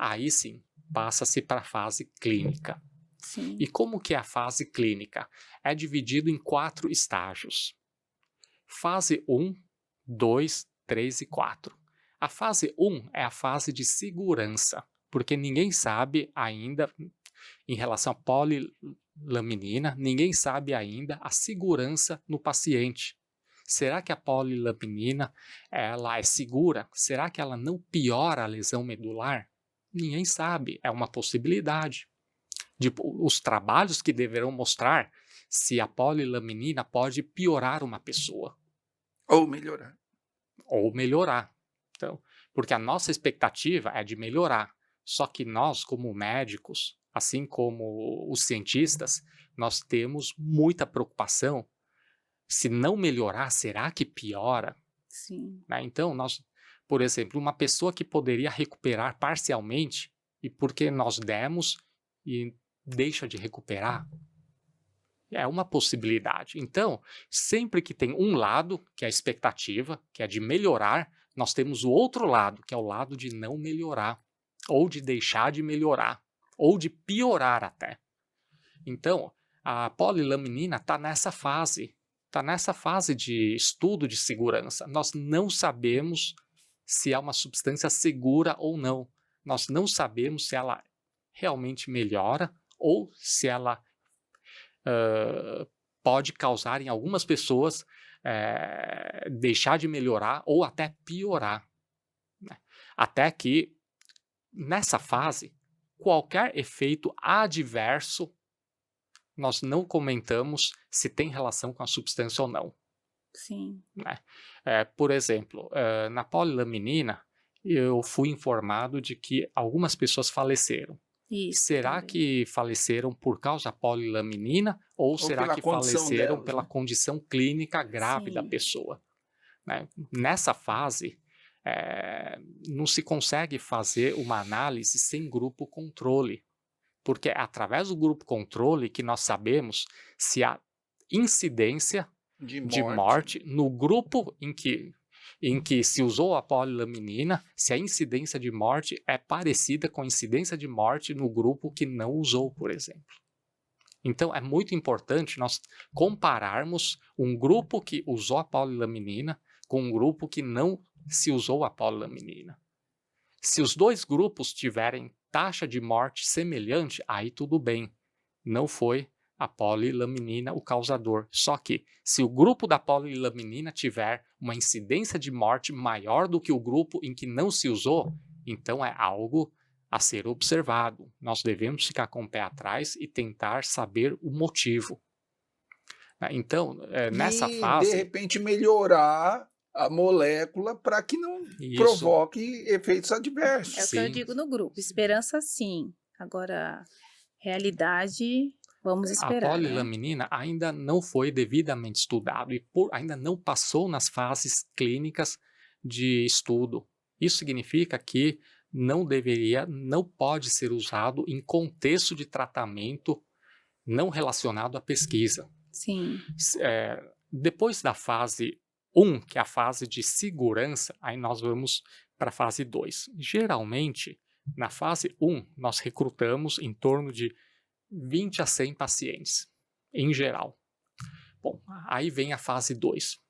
aí sim, passa-se para a fase clínica. Sim. E como que é a fase clínica? É dividido em 4 estágios. Fase 1 2, 3 e 4. A fase 1 é a fase de segurança, porque ninguém sabe ainda, em relação à polilaminina, ninguém sabe ainda a segurança no paciente. Será que a polilaminina ela é segura? Será que ela não piora a lesão medular? Ninguém sabe, é uma possibilidade. Os trabalhos que deverão mostrar se a polilaminina pode piorar uma pessoa. Ou melhorar. Ou melhorar. Então, porque a nossa expectativa é de melhorar. Só que nós, como médicos, assim como os cientistas, nós temos muita preocupação. Se não melhorar, será que piora? Sim. Né? Então, por exemplo, uma pessoa que poderia recuperar parcialmente, e porque nós demos e deixa de recuperar, é uma possibilidade. Então, sempre que tem um lado, que é a expectativa, que é de melhorar, nós temos o outro lado, que é o lado de não melhorar, ou de deixar de melhorar, ou de piorar até. Então, a polilaminina está nessa fase. Está nessa fase de estudo de segurança. Nós não sabemos se é uma substância segura ou não. Nós não sabemos se ela realmente melhora ou se ela pode causar em algumas pessoas deixar de melhorar ou até piorar. Né? Até que, nessa fase, qualquer efeito adverso nós não comentamos se tem relação com a substância ou não. Sim. Né? Por exemplo, na polilaminina, eu fui informado de que algumas pessoas faleceram. Isso, será também. que faleceram por causa da polilaminina ou será pela que condição faleceram delas, pela né? condição clínica grave da Sim. pessoa? Né? Nessa fase, não se consegue fazer uma análise sem grupo controle. Porque é através do grupo controle que nós sabemos se há incidência de morte no grupo em que se usou a polilaminina, se a incidência de morte é parecida com a incidência de morte no grupo que não usou, por exemplo. Então, é muito importante nós compararmos um grupo que usou a polilaminina com um grupo que não se usou a polilaminina. Se os dois grupos tiverem taxa de morte semelhante, aí tudo bem. Não foi a polilaminina o causador. Só que, se o grupo da polilaminina tiver uma incidência de morte maior do que o grupo em que não se usou, então é algo a ser observado. Nós devemos ficar com o pé atrás e tentar saber o motivo. Então, nessa fase... de repente, melhorar a molécula para que não provoque efeitos adversos. É o que eu digo no grupo. Esperança, sim. Agora, realidade, vamos esperar. A polilaminina ainda não foi devidamente estudado e ainda não passou nas fases clínicas de estudo. Isso significa que não pode ser usado em contexto de tratamento não relacionado à pesquisa. Sim. Depois da fase 1, que é a fase de segurança, aí nós vamos para a fase 2. Geralmente, na fase 1, nós recrutamos em torno de 20 a 100 pacientes, em geral. Bom, aí vem a fase 2.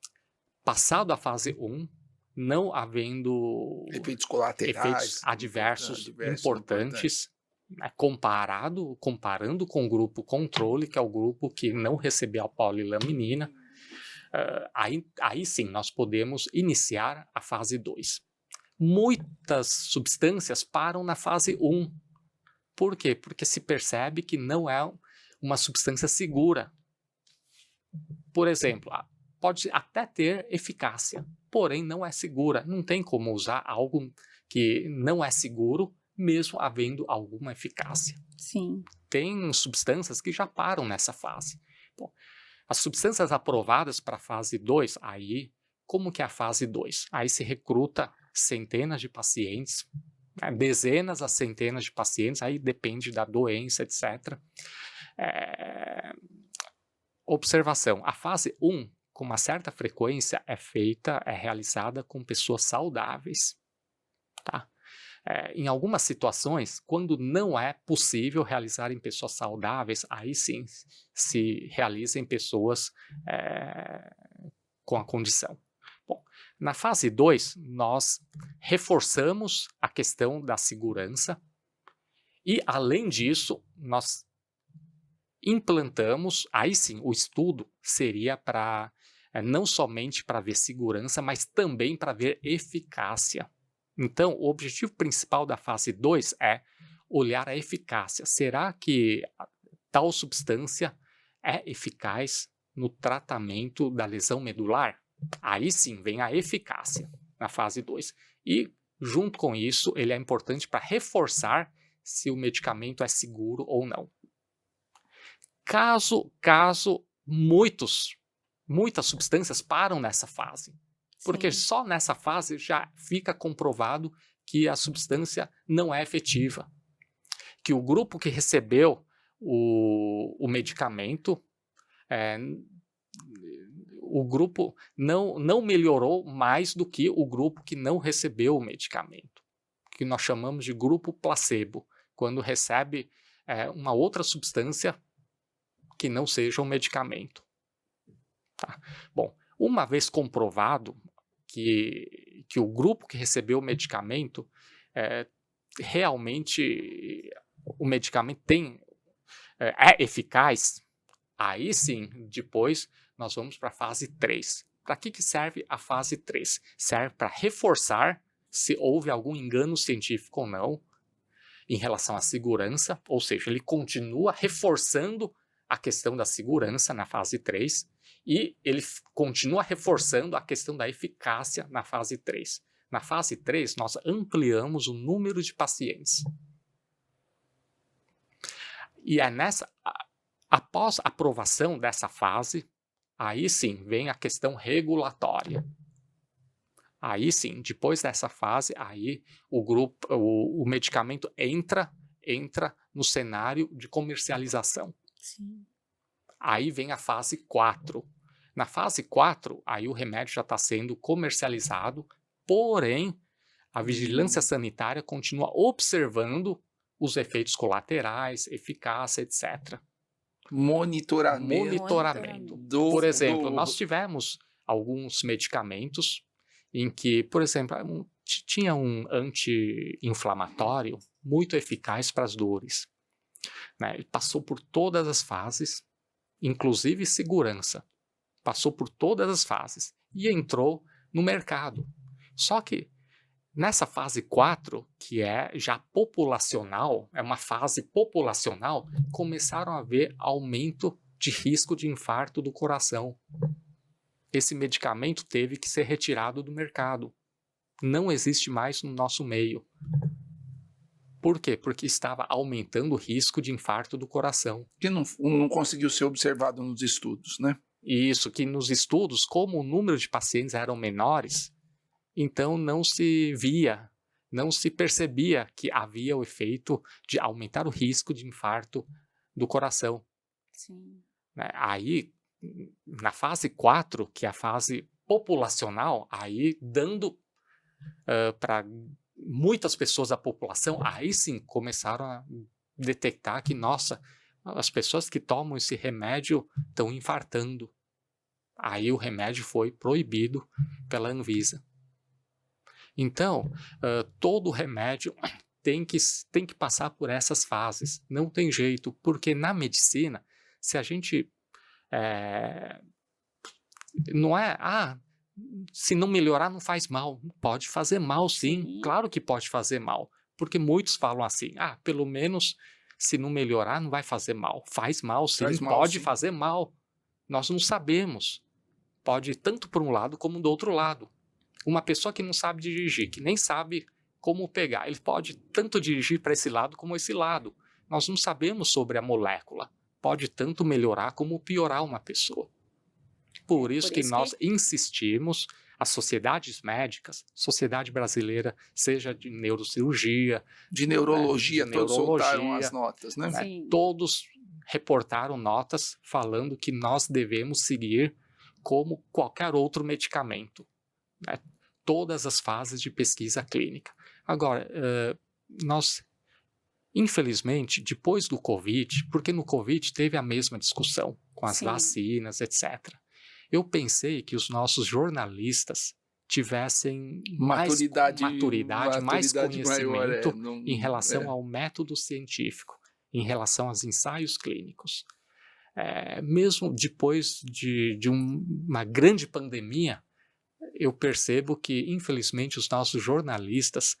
Passado a fase 1, não havendo efeitos colaterais, efeitos adversos importantes, né, comparando com o grupo controle, que é o grupo que não recebeu a polilaminina, aí sim nós podemos iniciar a fase 2. Muitas substâncias param na fase 1. Por quê? Porque se percebe que não é uma substância segura. Por exemplo, pode até ter eficácia, porém não é segura. Não tem como usar algo que não é seguro, mesmo havendo alguma eficácia. Sim. Tem substâncias que já param nessa fase. Bom, as substâncias aprovadas para a fase 2, aí, como que é a fase 2? Aí se recruta centenas de pacientes, dezenas a centenas de pacientes, aí depende da doença, etc. Observação, a fase 1, com uma certa frequência, é realizada com pessoas saudáveis. Tá? Em algumas situações, quando não é possível realizar em pessoas saudáveis, aí sim se realiza em pessoas com a condição. Bom, Na fase 2, nós reforçamos a questão da segurança e, além disso, nós implantamos, aí sim, o estudo seria para não somente para ver segurança, mas também para ver eficácia. Então, o objetivo principal da fase 2 é olhar a eficácia. Será que tal substância é eficaz no tratamento da lesão medular? Aí sim vem a eficácia na fase 2. E, junto com isso, ele é importante para reforçar se o medicamento é seguro ou não. Caso muitas substâncias param nessa fase, porque só nessa fase já fica comprovado que a substância não é efetiva, que o grupo que recebeu o medicamento, o grupo não melhorou mais do que o grupo que não recebeu o medicamento, que nós chamamos de grupo placebo, quando recebe uma outra substância que não seja um medicamento. Tá? Bom, uma vez comprovado que o grupo que recebeu o medicamento, realmente o medicamento é eficaz, aí sim, depois nós vamos para a fase 3. Para que serve a fase 3? Serve para reforçar se houve algum engano científico ou não em relação à segurança, ou seja, ele continua reforçando a questão da segurança na fase 3 e ele continua reforçando a questão da eficácia na fase 3. Na fase 3, nós ampliamos o número de pacientes. E é após a aprovação dessa fase, aí sim vem a questão regulatória. Aí sim, depois dessa fase, aí o medicamento entra no cenário de comercialização. Sim. Aí vem a fase 4. Na fase 4, aí o remédio já está sendo comercializado, porém, a vigilância sanitária continua observando os efeitos colaterais, eficácia, etc. Monitoramento. Por exemplo, nós tivemos alguns medicamentos em que, por exemplo, tinha um anti-inflamatório muito eficaz para as dores. Né? Ele passou por todas as fases, inclusive segurança. Passou por todas as fases e entrou no mercado. Só que nessa fase 4, que é já populacional, é uma fase populacional, começaram a haver aumento de risco de infarto do coração. Esse medicamento teve que ser retirado do mercado. Não existe mais no nosso meio. Por quê? Porque estava aumentando o risco de infarto do coração. Que não conseguiu ser observado nos estudos, né? Isso, que nos estudos, como o número de pacientes eram menores, então não se via, não se percebia que havia o efeito de aumentar o risco de infarto do coração. Sim. Aí, na fase 4, que é a fase populacional, aí dando para muitas pessoas da população, aí sim começaram a detectar que, nossa, as pessoas que tomam esse remédio estão infartando. Aí o remédio foi proibido pela Anvisa. Então, todo remédio tem que passar por essas fases. Não tem jeito, porque na medicina, se a gente não é, se não melhorar não faz mal. Pode fazer mal sim, claro que pode fazer mal. Porque muitos falam assim, pelo menos se não melhorar não vai fazer mal. Faz mal sim, pode fazer mal. Nós não sabemos. Pode ir tanto por um lado como do outro lado. Uma pessoa que não sabe dirigir, que nem sabe como pegar, ele pode tanto dirigir para esse lado como esse lado. Nós não sabemos sobre a molécula. Pode tanto melhorar como piorar uma pessoa. Por isso que nós insistimos, as sociedades médicas, Sociedade Brasileira, seja de neurocirurgia, de neurologia, todos soltaram as notas, né? Todos reportaram notas falando que nós devemos seguir como qualquer outro medicamento. Todas as fases de pesquisa clínica. Agora, nós, infelizmente, depois do Covid, porque no Covid teve a mesma discussão com as vacinas, etc. Eu pensei que os nossos jornalistas tivessem maturidade mais conhecimento maior, em relação ao método científico, em relação aos ensaios clínicos. Mesmo depois de uma grande pandemia, eu percebo que, infelizmente, os nossos jornalistas,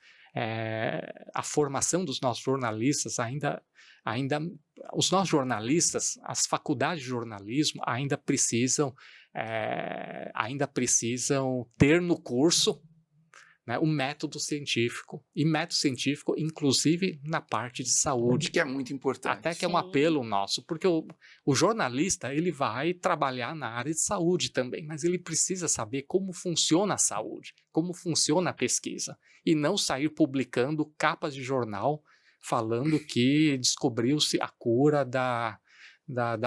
a formação dos nossos jornalistas os nossos jornalistas, as faculdades de jornalismo ainda precisam ter no curso, né, o método científico, e método científico, inclusive, na parte de saúde. Que é muito importante. Até que é um apelo nosso, porque o jornalista, ele vai trabalhar na área de saúde também, mas ele precisa saber como funciona a saúde, como funciona a pesquisa, e não sair publicando capas de jornal falando que descobriu-se a cura da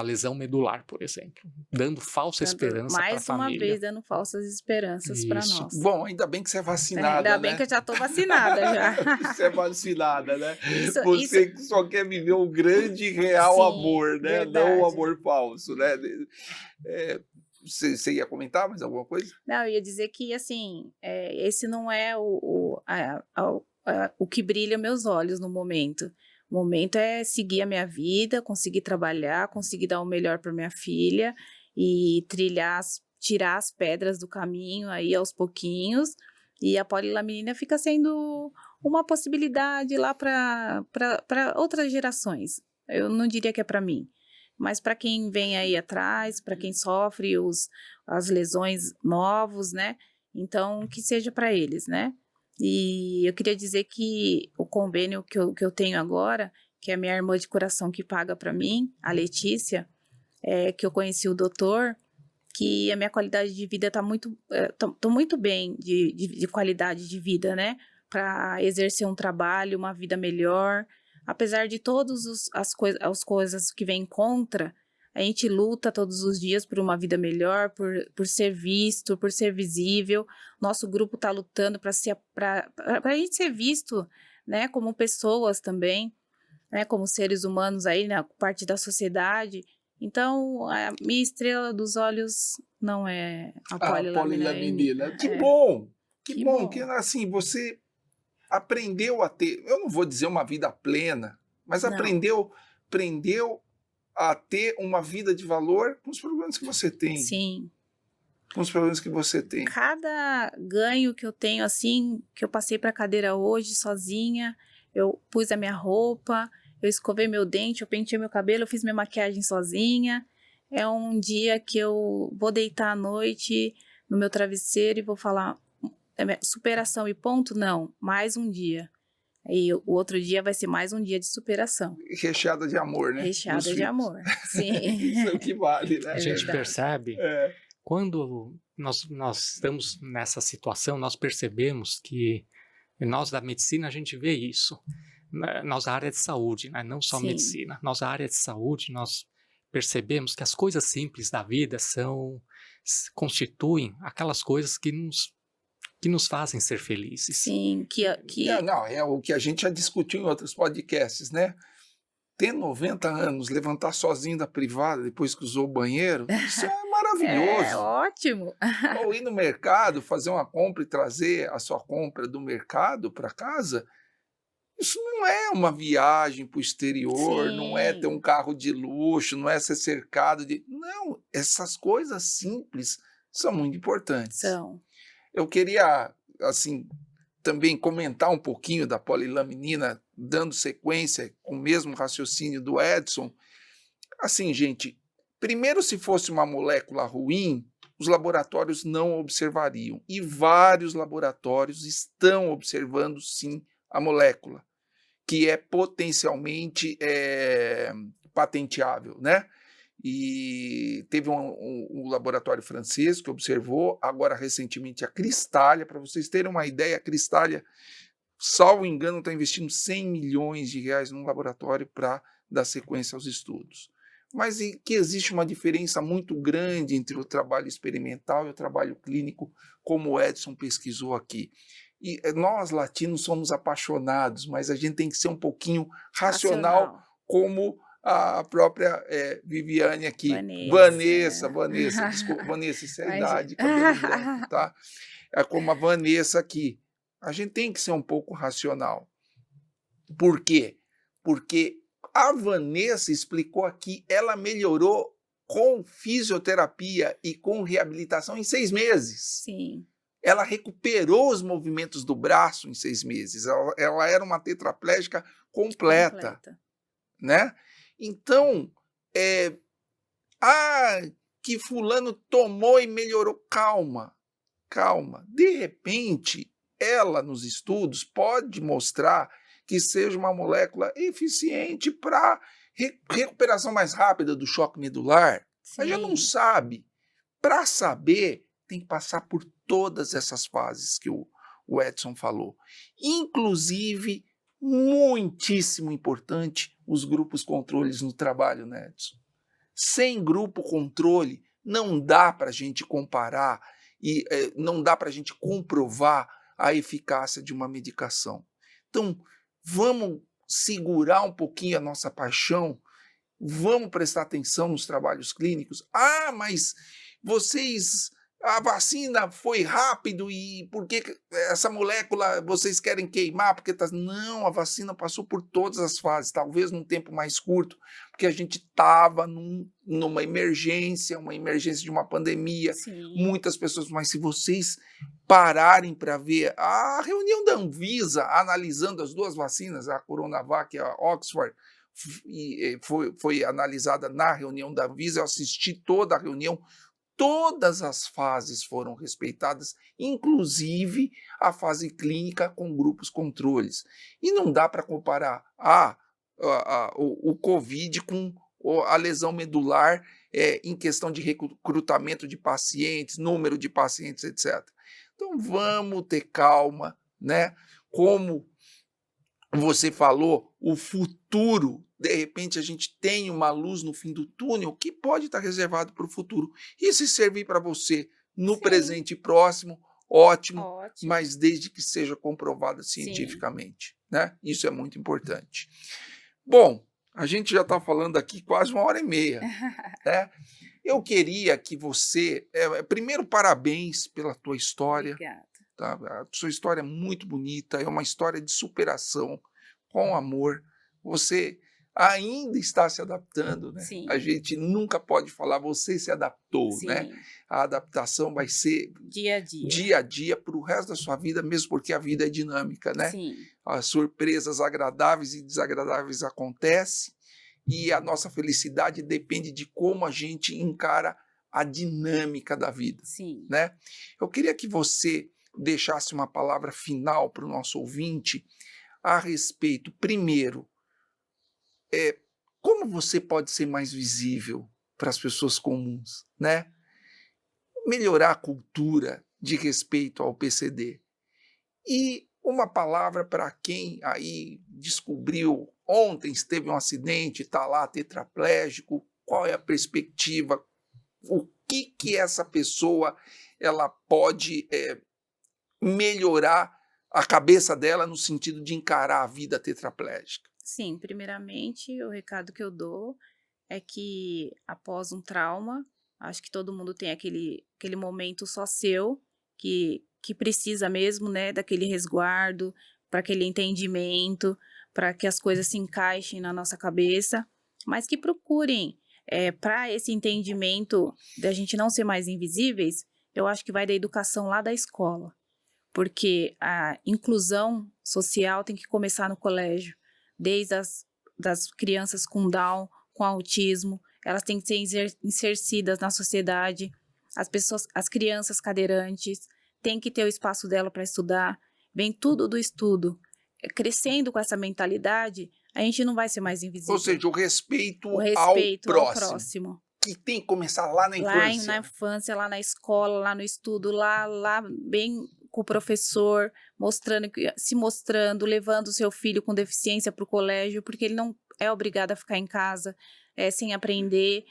lesão medular, por exemplo, dando falsa esperança para a família. Mais uma vez, dando falsas esperanças para nós. Bom, ainda bem que você é vacinada, ainda bem que eu já estou vacinada. Já. Você é vacinada, né? Você só quer viver o grande e real amor, né? Verdade. Não o amor falso, né? Você ia comentar mais alguma coisa? Não, eu ia dizer que, assim, esse não é o que brilha meus olhos no momento. O momento é seguir a minha vida, conseguir trabalhar, conseguir dar o melhor para minha filha e tirar as pedras do caminho aí aos pouquinhos. E a polilaminina fica sendo uma possibilidade lá para outras gerações. Eu não diria que é para mim, mas para quem vem aí atrás, para quem sofre as lesões novos, né? Então, que seja para eles, né? E eu queria dizer que o convênio que eu tenho agora, que é a minha irmã de coração que paga para mim, a Letícia, que eu conheci o doutor, que a minha qualidade de vida está tô muito bem de qualidade de vida, né? Para exercer um trabalho, uma vida melhor. Apesar de todas as coisas que vêm contra, a gente luta todos os dias por uma vida melhor, por ser visto, por ser visível. Nosso grupo está lutando para a gente ser visto, né, como pessoas também, né, como seres humanos aí, na parte da sociedade. Então, a minha estrela dos olhos não é a polilaminina. Que bom! Que bom que, assim, você aprendeu a ter, eu não vou dizer uma vida plena, mas aprendeu a ter uma vida de valor com os problemas que você tem. Sim. Com os problemas que você tem. Cada ganho que eu tenho, assim, que eu passei para a cadeira hoje sozinha, eu pus a minha roupa, eu escovei meu dente, eu pentei meu cabelo, eu fiz minha maquiagem sozinha. É um dia que eu vou deitar à noite no meu travesseiro e vou falar, superação e ponto? Não, mais um dia. E o outro dia vai ser mais um dia de superação. Recheada de amor, né? Recheada de amor, sim. Isso é o que vale, né? A gente percebe, quando nós estamos nessa situação, nós percebemos que nós da medicina, a gente vê isso. Nós da área de saúde, né? Não só medicina. Nós da área de saúde, nós percebemos que as coisas simples da vida constituem aquelas coisas que nos fazem ser felizes. Sim, Não, é o que a gente já discutiu em outros podcasts, né? Ter 90 anos, levantar sozinho da privada depois que usou o banheiro, isso é maravilhoso. É ótimo. Ou ir no mercado, fazer uma compra e trazer a sua compra do mercado para casa, isso não é uma viagem para o exterior, não é ter um carro de luxo, não é ser cercado de... Não, essas coisas simples são muito importantes. São. Eu queria, assim, também comentar um pouquinho da polilaminina, dando sequência com o mesmo raciocínio do Edson. Assim, gente, primeiro, se fosse uma molécula ruim, os laboratórios não observariam. E vários laboratórios estão observando, sim, a molécula, que é potencialmente patenteável, né? E teve um laboratório francês que observou, agora recentemente a Cristália, para vocês terem uma ideia, a Cristália, salvo engano, está investindo 100 milhões de reais num laboratório para dar sequência aos estudos. Mas que existe uma diferença muito grande entre o trabalho experimental e o trabalho clínico, como o Edson pesquisou aqui. E nós, latinos, somos apaixonados, mas a gente tem que ser um pouquinho racional. Como a própria Viviane aqui. Vanessa, desculpa, Vanessa, isso é a idade, cabelo branco, tá? é como a Vanessa aqui. A gente tem que ser um pouco racional. Por quê? Porque a Vanessa explicou aqui, ela melhorou com fisioterapia e com reabilitação em 6 meses. Sim. Ela recuperou os movimentos do braço em 6 meses. Ela era uma tetraplégica completa. Né? Então, que fulano tomou e melhorou. Calma, calma. De repente, ela nos estudos pode mostrar que seja uma molécula eficiente para recuperação mais rápida do choque medular. Sim. A gente não sabe. Para saber, tem que passar por todas essas fases que o Edson falou. Inclusive, muitíssimo importante, os grupos controles no trabalho, né, Edson? Sem grupo controle, não dá para a gente comparar e não dá para a gente comprovar a eficácia de uma medicação. Então, vamos segurar um pouquinho a nossa paixão, vamos prestar atenção nos trabalhos clínicos. Ah, mas a vacina foi rápido e por que essa molécula vocês querem queimar? Porque não, a vacina passou por todas as fases, talvez num tempo mais curto, porque a gente estava numa emergência, de uma pandemia. Sim. Muitas pessoas, mas se vocês pararem para ver a reunião da Anvisa analisando as 2 vacinas, a Coronavac e a Oxford, foi analisada na reunião da Anvisa, eu assisti toda a reunião. Todas as fases foram respeitadas, inclusive a fase clínica com grupos controles. E não dá para comparar o COVID com a lesão medular em questão de recrutamento de pacientes, número de pacientes, etc. Então vamos ter calma, né? Como você falou, o futuro, de repente a gente tem uma luz no fim do túnel que pode estar reservado para o futuro. E se servir para você no presente próximo, ótimo, mas desde que seja comprovado cientificamente. Né? Isso é muito importante. Bom, a gente já está falando aqui quase 1h30. Né? Eu queria que você... primeiro, parabéns pela tua história. Obrigada. Tá? A sua história é muito bonita, é uma história de superação, com amor. Você ainda está se adaptando, né? Sim. A gente nunca pode falar você se adaptou, Sim. Né? A adaptação vai ser dia a dia para o resto da sua vida, mesmo porque a vida é dinâmica, né? Sim. As surpresas agradáveis e desagradáveis acontecem e a nossa felicidade depende de como a gente encara a dinâmica da vida. Sim. Né? Eu queria que você deixasse uma palavra final para o nosso ouvinte a respeito, primeiro, como você pode ser mais visível para as pessoas comuns, né? Melhorar a cultura de respeito ao PCD. E uma palavra para quem aí descobriu, ontem teve um acidente, está lá tetraplégico, qual é a perspectiva, o que essa pessoa ela pode melhorar a cabeça dela no sentido de encarar a vida tetraplégica. Sim, primeiramente, o recado que eu dou é que após um trauma, acho que todo mundo tem aquele momento só seu, que precisa mesmo, né, daquele resguardo, para aquele entendimento, para que as coisas se encaixem na nossa cabeça, mas que procurem, para esse entendimento da gente não ser mais invisíveis, eu acho que vai da educação lá da escola. Porque a inclusão social tem que começar no colégio, desde das crianças com Down, com autismo, elas têm que ser insercidas na sociedade, as crianças cadeirantes têm que ter o espaço dela para estudar, vem tudo do estudo. Crescendo com essa mentalidade, a gente não vai ser mais invisível. Ou seja, o respeito ao próximo. próximo. Que tem que começar lá na infância. Lá na infância, lá na escola, lá no estudo, lá bem com o professor, se mostrando, levando o seu filho com deficiência para o colégio, porque ele não é obrigado a ficar em casa sem aprender.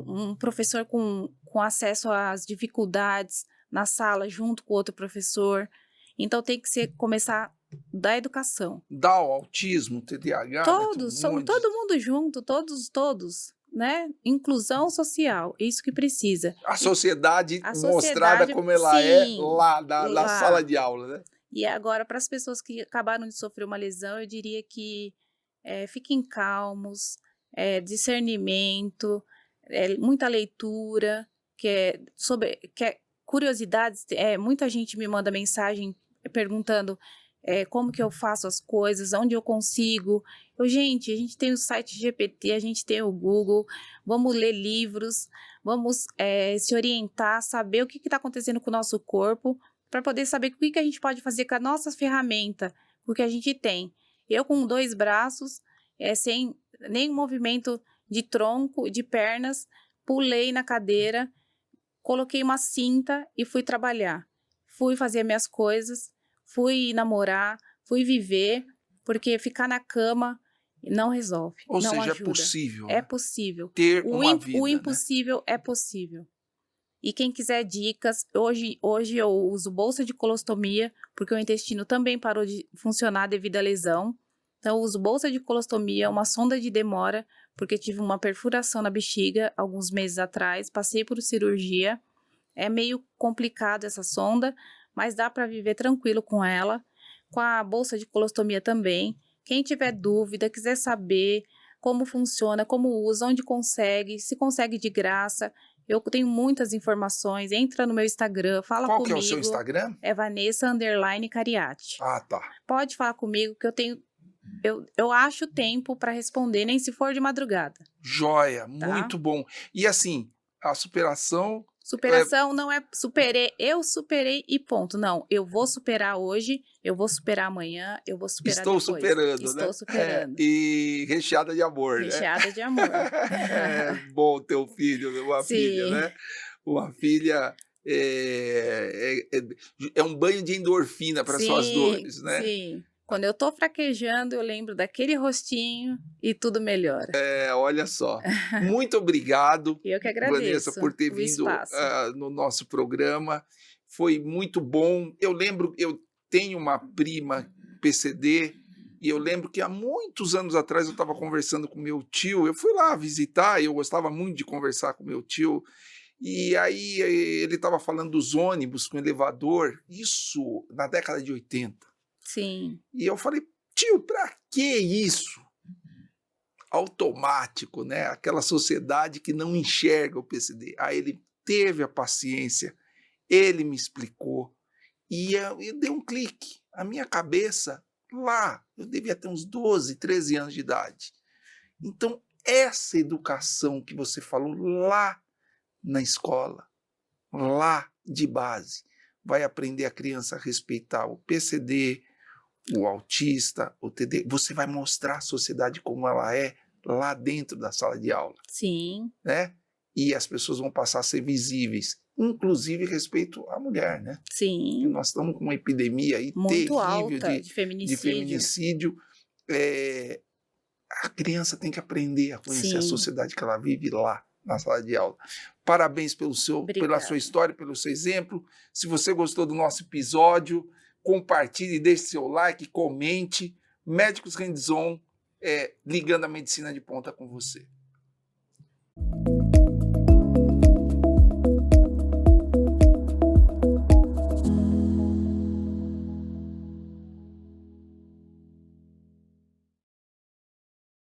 Um professor com acesso às dificuldades na sala, junto com outro professor. Então, tem que começar da educação. Down, autismo, TDAH... Todos, todo mundo junto, todos. né, inclusão social, isso que precisa. A sociedade A mostrada sociedade, como ela é sim, lá na lá. sala de aula, né? E agora, para as pessoas que acabaram de sofrer uma lesão, eu diria que fiquem calmos, discernimento, muita leitura, que é curiosidades. Muita gente me manda mensagem perguntando como que eu faço as coisas, onde eu consigo. Gente, a gente tem o site GPT, a gente tem o Google, vamos ler livros, vamos se orientar, saber o que está acontecendo com o nosso corpo, para poder saber o que a gente pode fazer com a nossa ferramenta, o que a gente tem. Eu com 2 braços, sem nenhum movimento de tronco, de pernas, pulei na cadeira, coloquei uma cinta e fui trabalhar. Fui fazer minhas coisas, fui namorar, fui viver, porque ficar na cama não resolve, Ou não seja, ajuda. é possível. É possível. Ter uma vida, o impossível, né? É possível. E quem quiser dicas, hoje eu uso bolsa de colostomia, porque o intestino também parou de funcionar devido à lesão. Então, eu uso bolsa de colostomia, uma sonda de demora, porque tive uma perfuração na bexiga alguns meses atrás, passei por cirurgia. É meio complicado essa sonda, mas dá para viver tranquilo com ela. Com a bolsa de colostomia também. Quem tiver dúvida, quiser saber como funciona, como usa, onde consegue, se consegue de graça, eu tenho muitas informações. Entra no meu Instagram, fala comigo. Qual que é o seu Instagram? É Vanessa_Cariati. Ah, tá. Pode falar comigo que eu acho tempo para responder, nem se for de madrugada. Joia, Tá? muito bom. E assim, a superação... Superação não é eu superei e ponto. Não, eu vou superar hoje, eu vou superar amanhã, eu vou superar Estou depois. superando, né? Estou superando. E recheada de amor, Recheada de amor. É bom ter um filho, uma filha, né? Uma filha é um banho de endorfina para suas dores, né? Sim. Quando eu tô fraquejando, eu lembro daquele rostinho e tudo melhora. Olha só. Muito obrigado, eu que agradeço, Vanessa, por ter vindo no nosso programa. Foi muito bom. Eu lembro, eu tenho uma prima PCD, e eu lembro que há muitos anos atrás eu estava conversando com meu tio. Eu fui lá visitar, eu gostava muito de conversar com meu tio. E aí ele estava falando dos ônibus com elevador, isso na década de 80. Sim. E eu falei, tio, pra que isso? Automático, né? Aquela sociedade que não enxerga o PCD. Aí ele teve a paciência, ele me explicou e deu um clique. A minha cabeça, lá, eu devia ter uns 12, 13 anos de idade. Então, essa educação que você falou lá na escola, lá de base, vai aprender a criança a respeitar o PCD, o autista, o TD. Você vai mostrar a sociedade como ela é lá dentro da sala de aula. Sim. Né? E as pessoas vão passar a ser visíveis, inclusive respeito à mulher, né? Sim. Porque nós estamos com uma epidemia aí muito terrível alta de feminicídio. A criança tem que aprender a conhecer a sociedade que ela vive lá na sala de aula. Parabéns pela sua história, pelo seu exemplo. Se você gostou do nosso episódio, compartilhe, deixe seu like, comente. Médicos Hands-on, ligando a medicina de ponta com você.